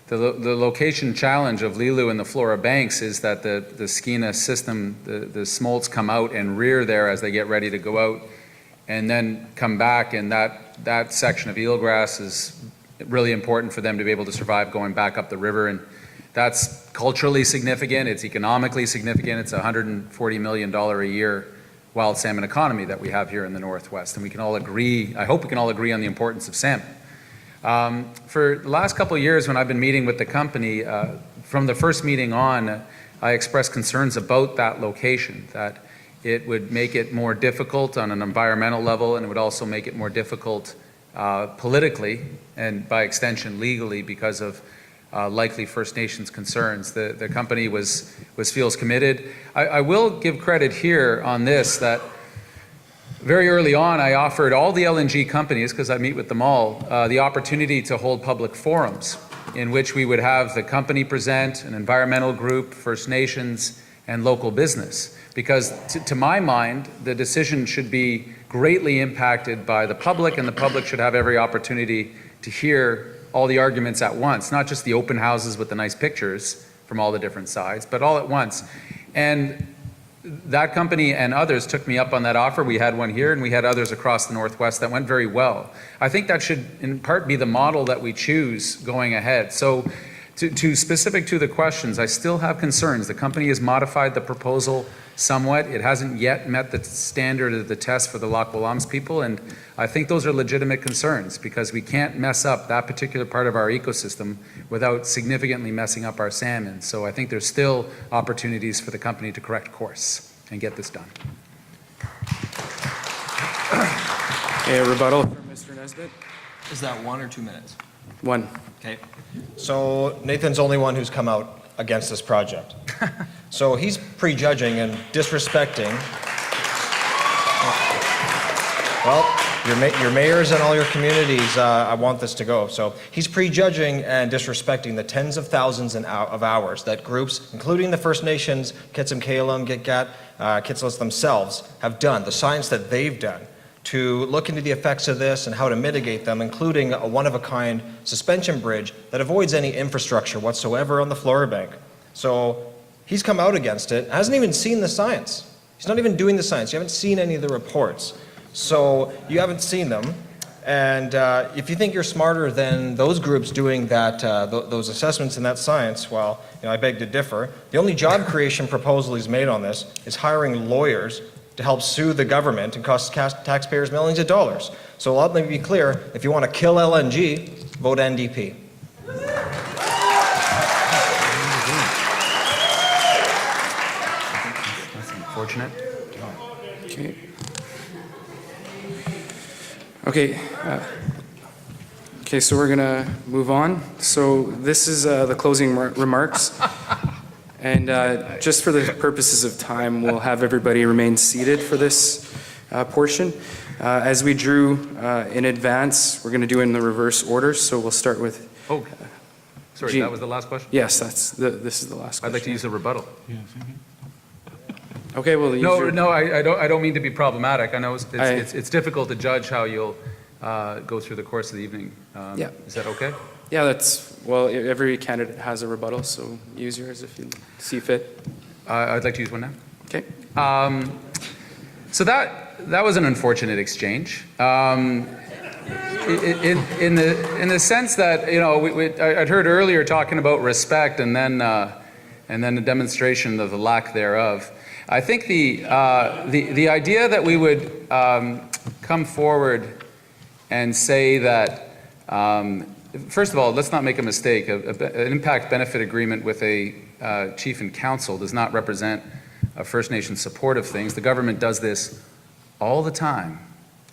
Speaker 12: location challenge of Lilu and the Flora Banks is that the Skeena system, the smolts come out and rear there as they get ready to go out, and then come back, and that section of eelgrass is really important for them to be able to survive going back up the river. And that's culturally significant, it's economically significant, it's a $140 million a year wild salmon economy that we have here in the Northwest, and we can all agree, I hope we can all agree on the importance of salmon. For the last couple of years when I've been meeting with the company, from the first meeting on, I expressed concerns about that location, that it would make it more difficult on an environmental level, and it would also make it more difficult politically, and by extension legally, because of likely First Nations concerns. The company feels committed. I will give credit here on this, that very early on I offered all the LNG companies, because I meet with them all, the opportunity to hold public forums in which we would have the company present, an environmental group, First Nations, and local business. Because to my mind, the decision should be greatly impacted by the public, and the public should have every opportunity to hear all the arguments at once, not just the open houses with the nice pictures from all the different sides, but all at once. And that company and others took me up on that offer. We had one here, and we had others across the Northwest that went very well. I think that should in part be the model that we choose going ahead. So to specific to the questions, I still have concerns. The company has modified the proposal somewhat. It hasn't yet met the standard of the test for the Lac Wallams people, and I think those are legitimate concerns, because we can't mess up that particular part of our ecosystem without significantly messing up our salmon. So I think there's still opportunities for the company to correct course and get this done.
Speaker 3: A rebuttal from Mr. Nesbitt.
Speaker 7: Is that 1 or 2 minutes?
Speaker 3: 1.
Speaker 7: Okay. So Nathan's the only one who's come out against this project. So he's prejudging and disrespecting. Well, your mayors and all your communities, I want this to go. So he's prejudging and disrespecting the tens of thousands of hours that groups, including the First Nations, Kitsim-Kalam, Gitgat, Kitsillas themselves, have done, the science that they've done to look into the effects of this and how to mitigate them, including a one-of-a-kind suspension bridge that avoids any infrastructure whatsoever on the Flora Bank. So he's come out against it, hasn't even seen the science. He's not even doing the science. You haven't seen any of the reports. So you haven't seen them. And if you think you're smarter than those groups doing that, those assessments and that science, well, I beg to differ. The only job creation proposal he's made on this is hiring lawyers to help sue the government and cost taxpayers millions of dollars. So let me be clear, if you want to kill LNG, vote NDP.
Speaker 12: That's unfortunate.
Speaker 3: Okay. Okay. Okay, so we're gonna move on. So this is the closing remarks. And just for the purposes of time, we'll have everybody remain seated for this portion. As we drew in advance, we're gonna do it in the reverse order. So we'll start with.
Speaker 12: Oh, sorry,
Speaker 3: Gene.
Speaker 12: that was the last question?
Speaker 3: Yes, this is the last question.
Speaker 12: I'd like to use a rebuttal.
Speaker 3: Okay, well.
Speaker 12: No, I don't mean to be problematic. I know it's difficult to judge how you'll go through the course of the evening.
Speaker 3: Yeah.
Speaker 12: Is that okay?
Speaker 3: Yeah, well, every candidate has a rebuttal, so use yours if you see fit.
Speaker 12: I'd like to use one now.
Speaker 3: Okay.
Speaker 12: So that was an unfortunate exchange. In the sense that, I'd heard earlier talking about respect and then a demonstration of the lack thereof. I think the idea that we would come forward and say that, first of all, let's not make a mistake. An impact benefit agreement with a chief and council does not represent a First Nation support of things. The government does this all the time.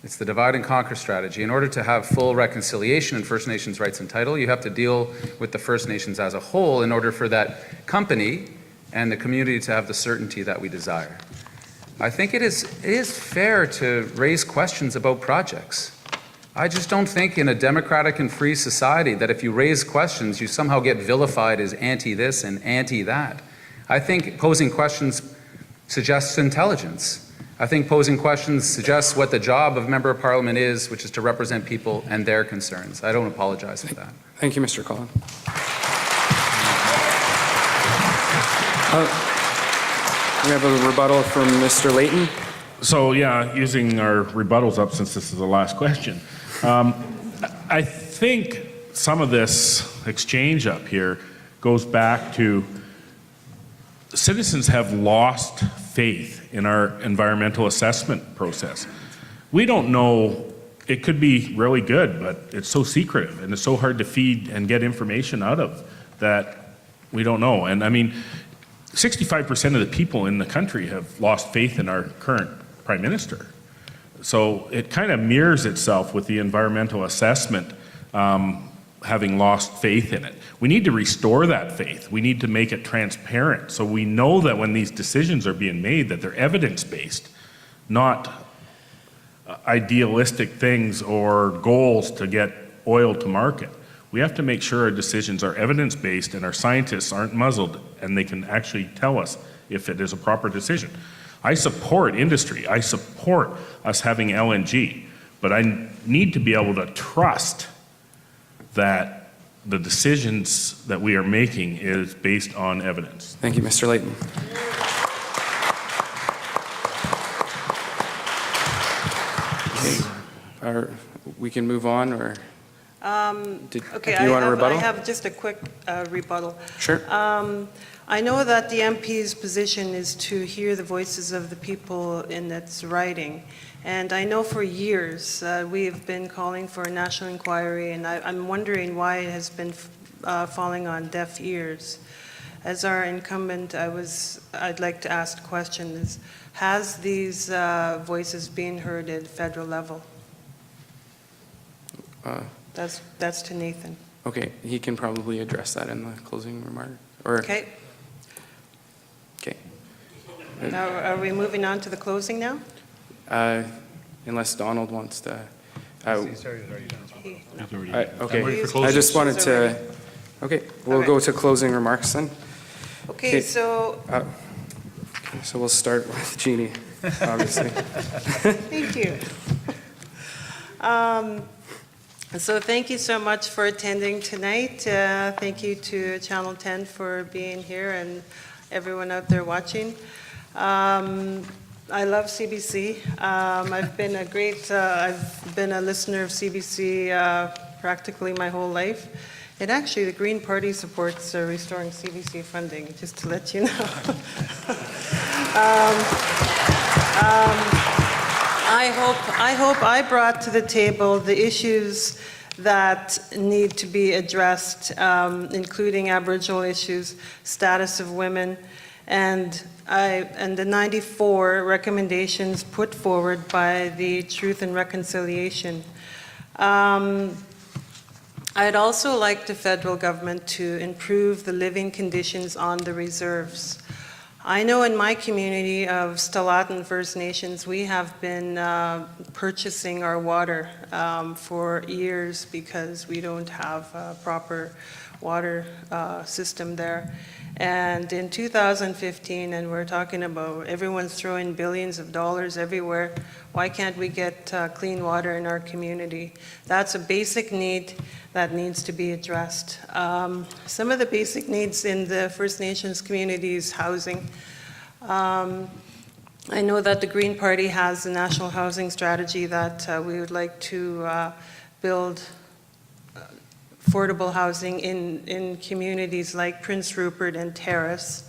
Speaker 12: It's the divide and conquer strategy. In order to have full reconciliation in First Nations rights and title, you have to deal with the First Nations as a whole in order for that company and the community to have the certainty that we desire. I think it is fair to raise questions about projects. I just don't think in a democratic and free society that if you raise questions, you somehow get vilified as anti-this and anti-that. I think posing questions suggests intelligence. I think posing questions suggests what the job of a member of parliament is, which is to represent people and their concerns. I don't apologize for that.
Speaker 3: Thank you, Mr. Cullen. We have a rebuttal from Mr. Layton.
Speaker 6: So yeah, using our rebuttals up since this is the last question. I think some of this exchange up here goes back to citizens have lost faith in our environmental assessment process. We don't know, it could be really good, but it's so secretive and it's so hard to feed and get information out of that we don't know. And I mean, 65% of the people in the country have lost faith in our current Prime Minister. So it kind of mirrors itself with the environmental assessment having lost faith in it. We need to restore that faith. We need to make it transparent so we know that when these decisions are being made that they're evidence-based, not idealistic things or goals to get oil to market. We have to make sure our decisions are evidence-based and our scientists aren't muzzled and they can actually tell us if it is a proper decision. I support industry. I support us having LNG, but I need to be able to trust that the decisions that we are making is based on evidence.
Speaker 3: Thank you, Mr. Layton. Okay. We can move on, or do you want a rebuttal?
Speaker 9: I have just a quick rebuttal.
Speaker 3: Sure.
Speaker 9: I know that the MP's position is to hear the voices of the people in its riding. And I know for years we have been calling for a national inquiry, and I'm wondering why it has been falling on deaf ears. As our incumbent, I'd like to ask the question is, has these voices been heard at federal level? That's to Nathan.
Speaker 3: Okay, he can probably address that in the closing remark. Or,
Speaker 9: Okay.
Speaker 3: Okay.
Speaker 9: Now, are we moving on to the closing now?
Speaker 3: Unless Donald wants to.
Speaker 9: He-
Speaker 3: Okay, I just wanted to. Okay, we'll go to closing remarks then.
Speaker 9: Okay, so,
Speaker 3: Okay, so we'll start with Jeannie, obviously.
Speaker 9: thank you. So thank you so much for attending tonight. Thank you to Channel 10 for being here and everyone out there watching. I love CBC. I've been a listener of CBC practically my whole life. And actually, the Green Party supports restoring CBC funding, just to let you know. I hope I brought to the table the issues that need to be addressed, including Aboriginal issues, status of women, and the 94 recommendations put forward by the Truth and Reconciliation. I'd also like the federal government to improve the living conditions on the reserves. I know in my community of Stalaten First Nations, we have been purchasing our water for years because we don't have a proper water system there. And in 2015, and we're talking about everyone's throwing billions of dollars everywhere, why can't we get clean water in our community? That's a basic need that needs to be addressed. Some of the basic needs in the First Nations community is housing. I know that the Green Party has a national housing strategy that we would like to build affordable housing in communities like Prince Rupert and Terrace.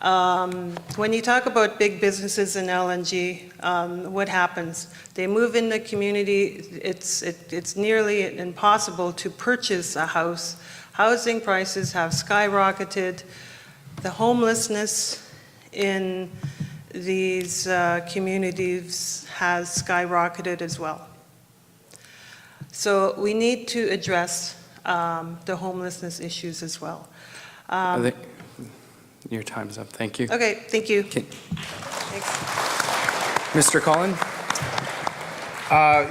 Speaker 9: When you talk about big businesses in LNG, what happens? They move in the community. It's nearly impossible to purchase a house. Housing prices have skyrocketed. The homelessness in these communities has skyrocketed as well. So we need to address the homelessness issues as well.
Speaker 3: Your time's up. Thank you.
Speaker 9: Okay, thank you.
Speaker 3: Okay.
Speaker 9: Thanks.
Speaker 3: Mr. Collin?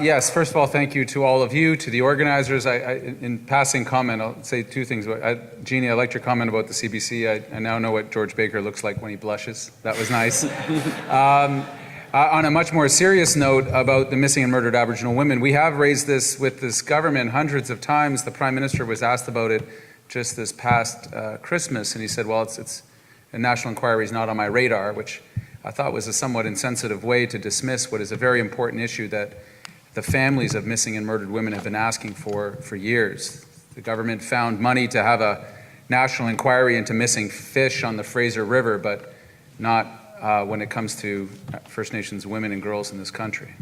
Speaker 12: Yes, first of all, thank you to all of you, to the organizers. In passing comment, I'll say two things. Jeannie, I liked your comment about the CBC. I now know what George Baker looks like when he blushes. That was nice. On a much more serious note about the missing and murdered Aboriginal women, we have raised this with this government hundreds of times. The Prime Minister was asked about it just this past Christmas, and he said, well, it's a national inquiry is not on my radar, which I thought was a somewhat insensitive way to dismiss what is a very important issue that the families of missing and murdered women have been asking for years. The government found money to have a national inquiry into missing fish on the Fraser River, but not when it comes to First Nations women and girls in this country.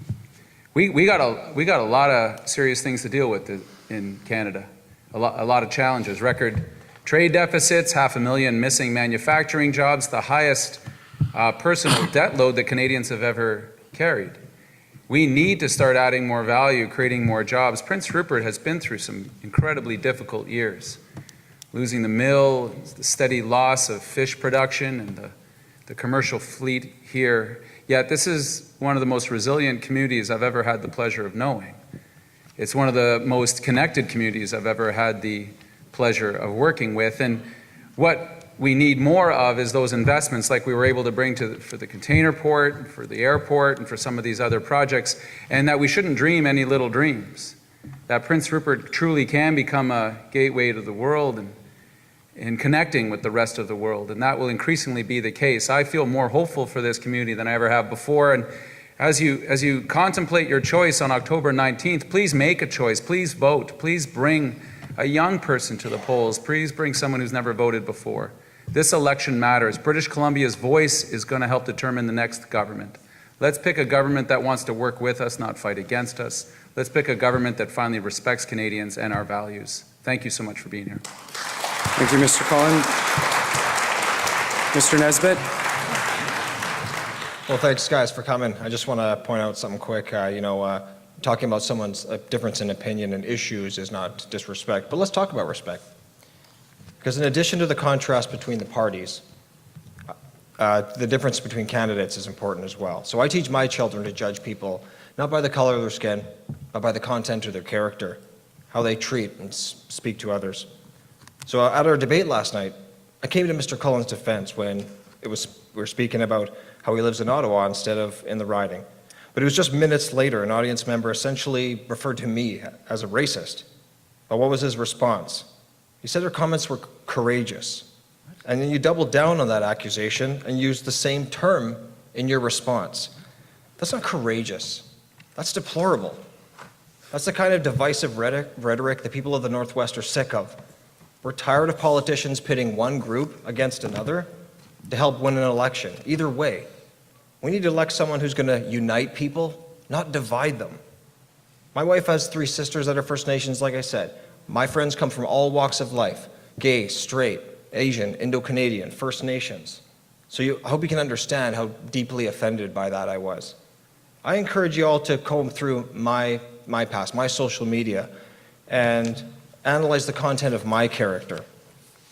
Speaker 12: We got a lot of serious things to deal with in Canada, a lot of challenges. Record trade deficits, 500,000 missing manufacturing jobs, the highest personal debt load that Canadians have ever carried. We need to start adding more value, creating more jobs. Prince Rupert has been through some incredibly difficult years. Losing the mill, the steady loss of fish production, and the commercial fleet here. Yet this is one of the most resilient communities I've ever had the pleasure of knowing. It's one of the most connected communities I've ever had the pleasure of working with. And what we need more of is those investments like we were able to bring for the container port, for the airport, and for some of these other projects, and that we shouldn't dream any little dreams. That Prince Rupert truly can become a gateway to the world and in connecting with the rest of the world, and that will increasingly be the case. I feel more hopeful for this community than I ever have before, and as you contemplate your choice on October 19th, please make a choice, please vote, please bring a young person to the polls, please bring someone who's never voted before. This election matters. British Columbia's voice is going to help determine the next government. Let's pick a government that wants to work with us, not fight against us. Let's pick a government that finally respects Canadians and our values. Thank you so much for being here.
Speaker 3: Thank you, Mr. Collin. Mr. Nesbitt?
Speaker 7: Well, thanks, guys, for coming. I just want to point out something quick. Talking about someone's difference in opinion and issues is not disrespect, but let's talk about respect. Because in addition to the contrast between the parties, the difference between candidates is important as well. So I teach my children to judge people not by the color of their skin, but by the content of their character, how they treat and speak to others. So at our debate last night, I came to Mr. Cullen's defense when we were speaking about how he lives in Ottawa instead of in the riding. But it was just minutes later, an audience member essentially referred to me as a racist. But what was his response? He said her comments were courageous. And then you doubled down on that accusation and used the same term in your response. That's not courageous. That's deplorable. That's the kind of divisive rhetoric the people of the Northwest are sick of. We're tired of politicians pitting one group against another to help win an election. Either way, we need to elect someone who's going to unite people, not divide them. My wife has 3 sisters that are First Nations, like I said. My friends come from all walks of life: gay, straight, Asian, Indo-Canadian, First Nations. So I hope you can understand how deeply offended by that I was. I encourage you all to comb through my past, my social media, and analyze the content of my character,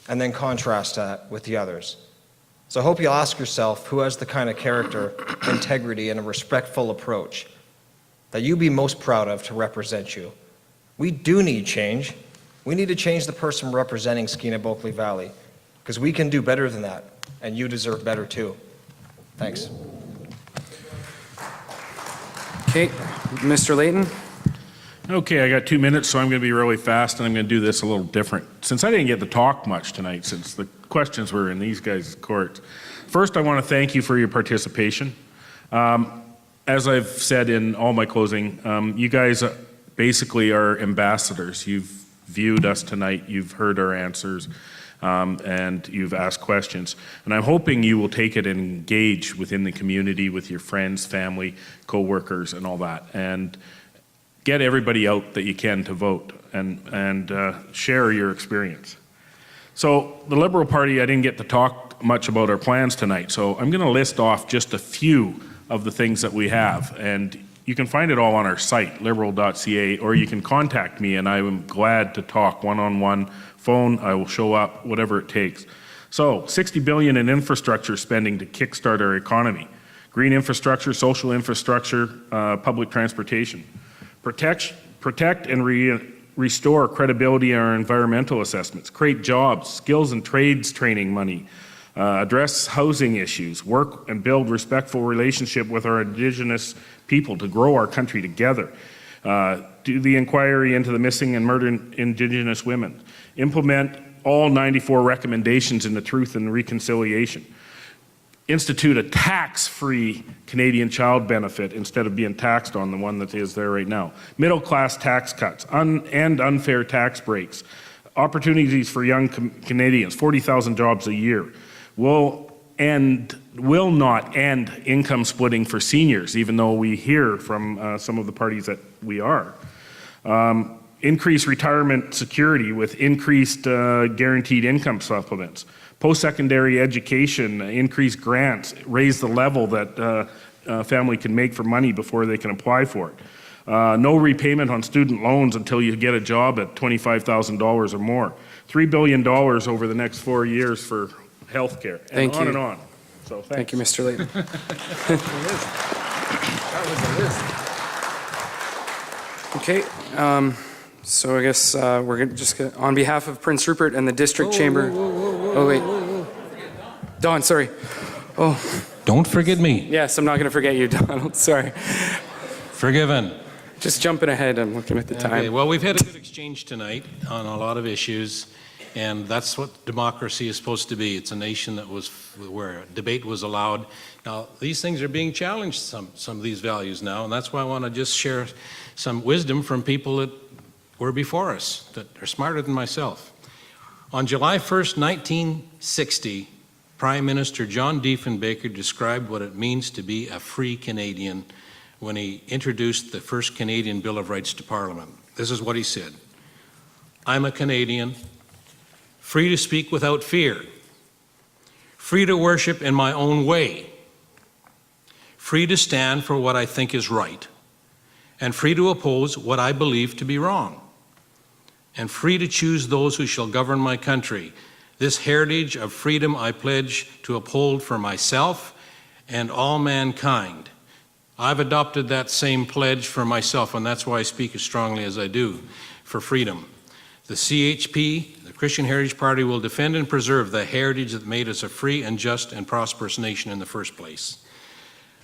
Speaker 7: and then contrast that with the others. So I hope you'll ask yourself who has the kind of character, integrity, and a respectful approach that you'd be most proud of to represent you. We do need change. We need to change the person representing Skeena Bulkley Valley, because we can do better than that, and you deserve better too. Thanks.
Speaker 3: Okay, Mr. Layton.
Speaker 6: Okay, I got 2 minutes, so I'm going to be really fast, and I'm going to do this a little different. Since I didn't get to talk much tonight, since the questions were in these guys' courts, first I want to thank you for your participation. As I've said in all my closing, you guys basically are ambassadors. You've viewed us tonight, you've heard our answers, and you've asked questions. And I'm hoping you will take it and engage within the community with your friends, family, co-workers, and all that. And get everybody out that you can to vote and share your experience. So the Liberal Party, I didn't get to talk much about our plans tonight, so I'm going to list off just a few of the things that we have. And you can find it all on our site, liberal.ca, or you can contact me and I am glad to talk one-on-one, phone, I will show up, whatever it takes. So $60 billion in infrastructure spending to kickstart our economy. Green infrastructure, social infrastructure, public transportation. Protect and restore credibility in our environmental assessments, create jobs, skills and trades training money, address housing issues, work and build respectful relationship with our Indigenous people to grow our country together, do the inquiry into the missing and murdered Indigenous women, implement all 94 recommendations in the Truth and Reconciliation, institute a tax-free Canadian child benefit instead of being taxed on the one that is there right now. Middle-class tax cuts and unfair tax breaks. Opportunities for young Canadians, 40,000 jobs a year. Will not end income splitting for seniors, even though we hear from some of the parties that we are. Increase retirement security with increased guaranteed income supplements. Post-secondary education, increase grants, raise the level that a family can make for money before they can apply for it. No repayment on student loans until you get a job at $25,000 or more. $3 billion over the next 4 years for health care.
Speaker 3: Thank you.
Speaker 6: On and on. So thanks.
Speaker 3: Thank you, Mr. Layton. Okay, so I guess we're just gonna, on behalf of Prince Rupert and the District Chamber. Oh, wait. Don, sorry. Oh.
Speaker 5: Don't forget me.
Speaker 3: Yes, I'm not going to forget you, Donald. Sorry.
Speaker 5: Forgiven.
Speaker 3: Just jumping ahead, I'm looking at the time.
Speaker 5: Okay, well, we've had a good exchange tonight on a lot of issues, and that's what democracy is supposed to be. It's a nation that was where debate was allowed. Now, these things are being challenged, some of these values now, and that's why I want to just share some wisdom from people that were before us, that are smarter than myself. On July 1st, 1960, Prime Minister John Diefenbaker described what it means to be a free Canadian when he introduced the first Canadian Bill of Rights to Parliament. This is what he said: "I'm a Canadian, free to speak without fear, free to worship in my own way, free to stand for what I think is right, and free to oppose what I believe to be wrong, and free to choose those who shall govern my country. This heritage of freedom I pledge to uphold for myself and all mankind." I've adopted that same pledge for myself, and that's why I speak as strongly as I do for freedom. The CHP, the Christian Heritage Party, will defend and preserve the heritage that made us a free and just and prosperous nation in the first place.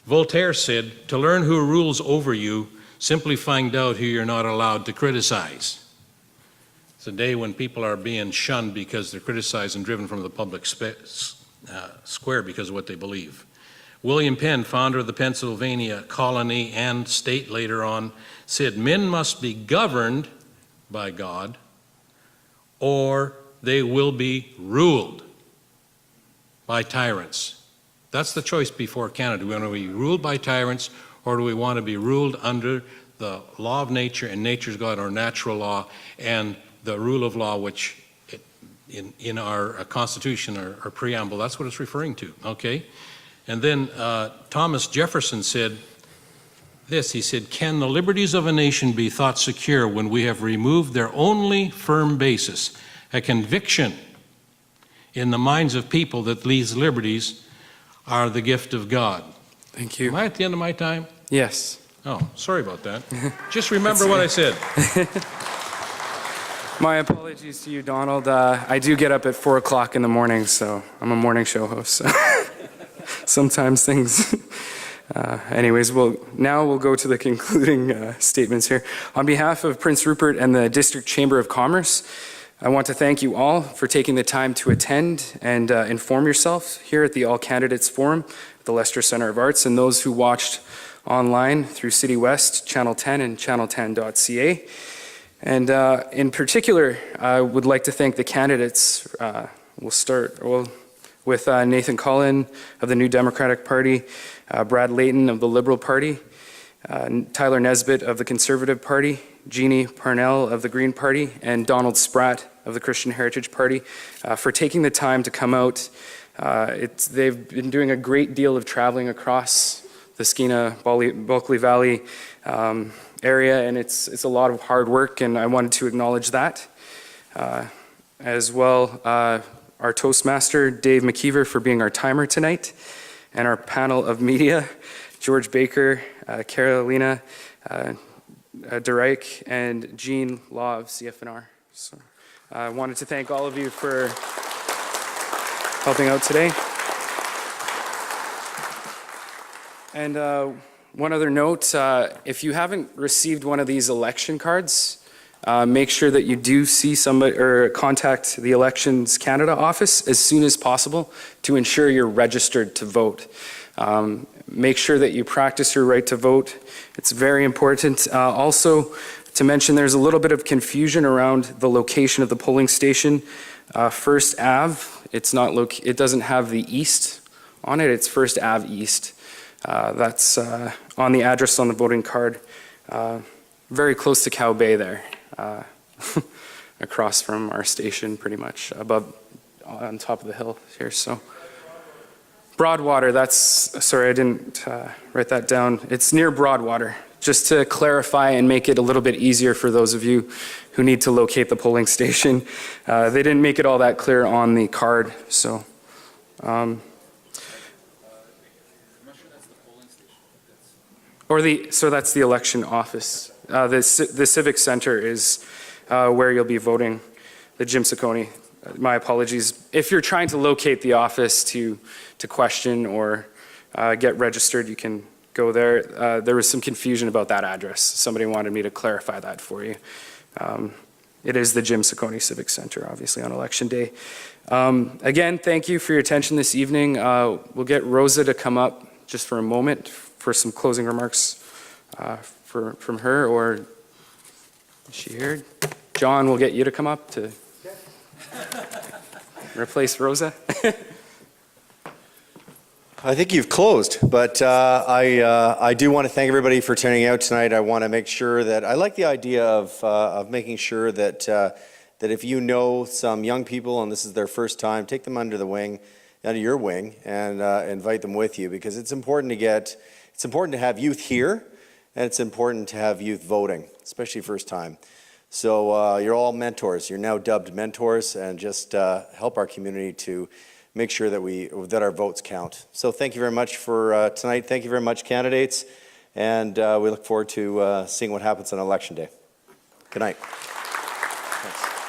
Speaker 5: Voltaire said, "To learn who rules over you, simply find out who you're not allowed to criticize." It's a day when people are being shunned because they're criticized and driven from the public square because of what they believe. William Penn, founder of the Pennsylvania colony and state later on, said men must be governed by God or they will be ruled by tyrants. That's the choice before Canada. Do we want to be ruled by tyrants, or do we want to be ruled under the law of nature and nature's God, or natural law, and the rule of law, which in our Constitution or preamble, that's what it's referring to, okay? And then Thomas Jefferson said this, he said, "Can the liberties of a nation be thought secure when we have removed their only firm basis, a conviction in the minds of people that these liberties are the gift of God?"
Speaker 3: Thank you.
Speaker 5: Am I at the end of my time?
Speaker 3: Yes.
Speaker 5: Oh, sorry about that. Just remember what I said.
Speaker 3: My apologies to you, Donald. I do get up at 4 o'clock in the morning, so I'm a morning show host. So sometimes things... anyways, now we'll go to the concluding statements here. On behalf of Prince Rupert and the District Chamber of Commerce, I want to thank you all for taking the time to attend and inform yourself here at the All Candidates Forum at the Leicester Centre of Arts, and those who watched online through CityWest, Channel 10, and channel10.ca. And in particular, I would like to thank the candidates. We'll start with Nathan Cullen of the New Democratic Party, Brad Layton of the Liberal Party, Tyler Nesbitt of the Conservative Party, Jeannie Parnell of the Green Party, and Donald Spratt of the Christian Heritage Party for taking the time to come out. They've been doing a great deal of traveling across the Skeena, Bulkley Valley area, and it's a lot of hard work, and I wanted to acknowledge that. As well, our Toastmaster, Dave McKeever, for being our timer tonight, and our panel of media, George Baker, Carolina Derike, and Jean Law of CFNR. So I wanted to thank all of you for helping out today. And one other note, if you haven't received one of these election cards, make sure that you do see somebody or contact the Elections Canada office as soon as possible to ensure you're registered to vote. Make sure that you practice your right to vote. It's very important. Also, to mention, there's a little bit of confusion around the location of the polling station. First Ave, it doesn't have the east on it. It's First Ave East. That's on the address on the voting card. Very close to Cow Bay there. Across from our station, pretty much above, on top of the hill here. So Broadwater, sorry, I didn't write that down. It's near Broadwater, just to clarify and make it a little bit easier for those of you who need to locate the polling station. They didn't make it all that clear on the card, so. So that's the election office. The Civic Center is where you'll be voting, the Jim Ciccone. My apologies. If you're trying to locate the office to question or get registered, you can go there. There was some confusion about that address. Somebody wanted me to clarify that for you. It is the Jim Ciccone Civic Center, obviously, on Election Day. Again, thank you for your attention this evening. We'll get Rosa to come up just for a moment for some closing remarks from her, or is she here? John, we'll get you to come up to replace Rosa.
Speaker 13: I think you've closed, but I do want to thank everybody for turning out tonight. I want to make sure that, I like the idea of making sure that if you know some young people and this is their first time, take them under your wing, and invite them with you, because it's important to have youth here, and it's important to have youth voting, especially first time. So you're all mentors. You're now dubbed mentors, and just help our community to make sure that our votes count. So thank you very much for tonight. Thank you very much, candidates, and we look forward to seeing what happens on Election Day. Good night. Thanks.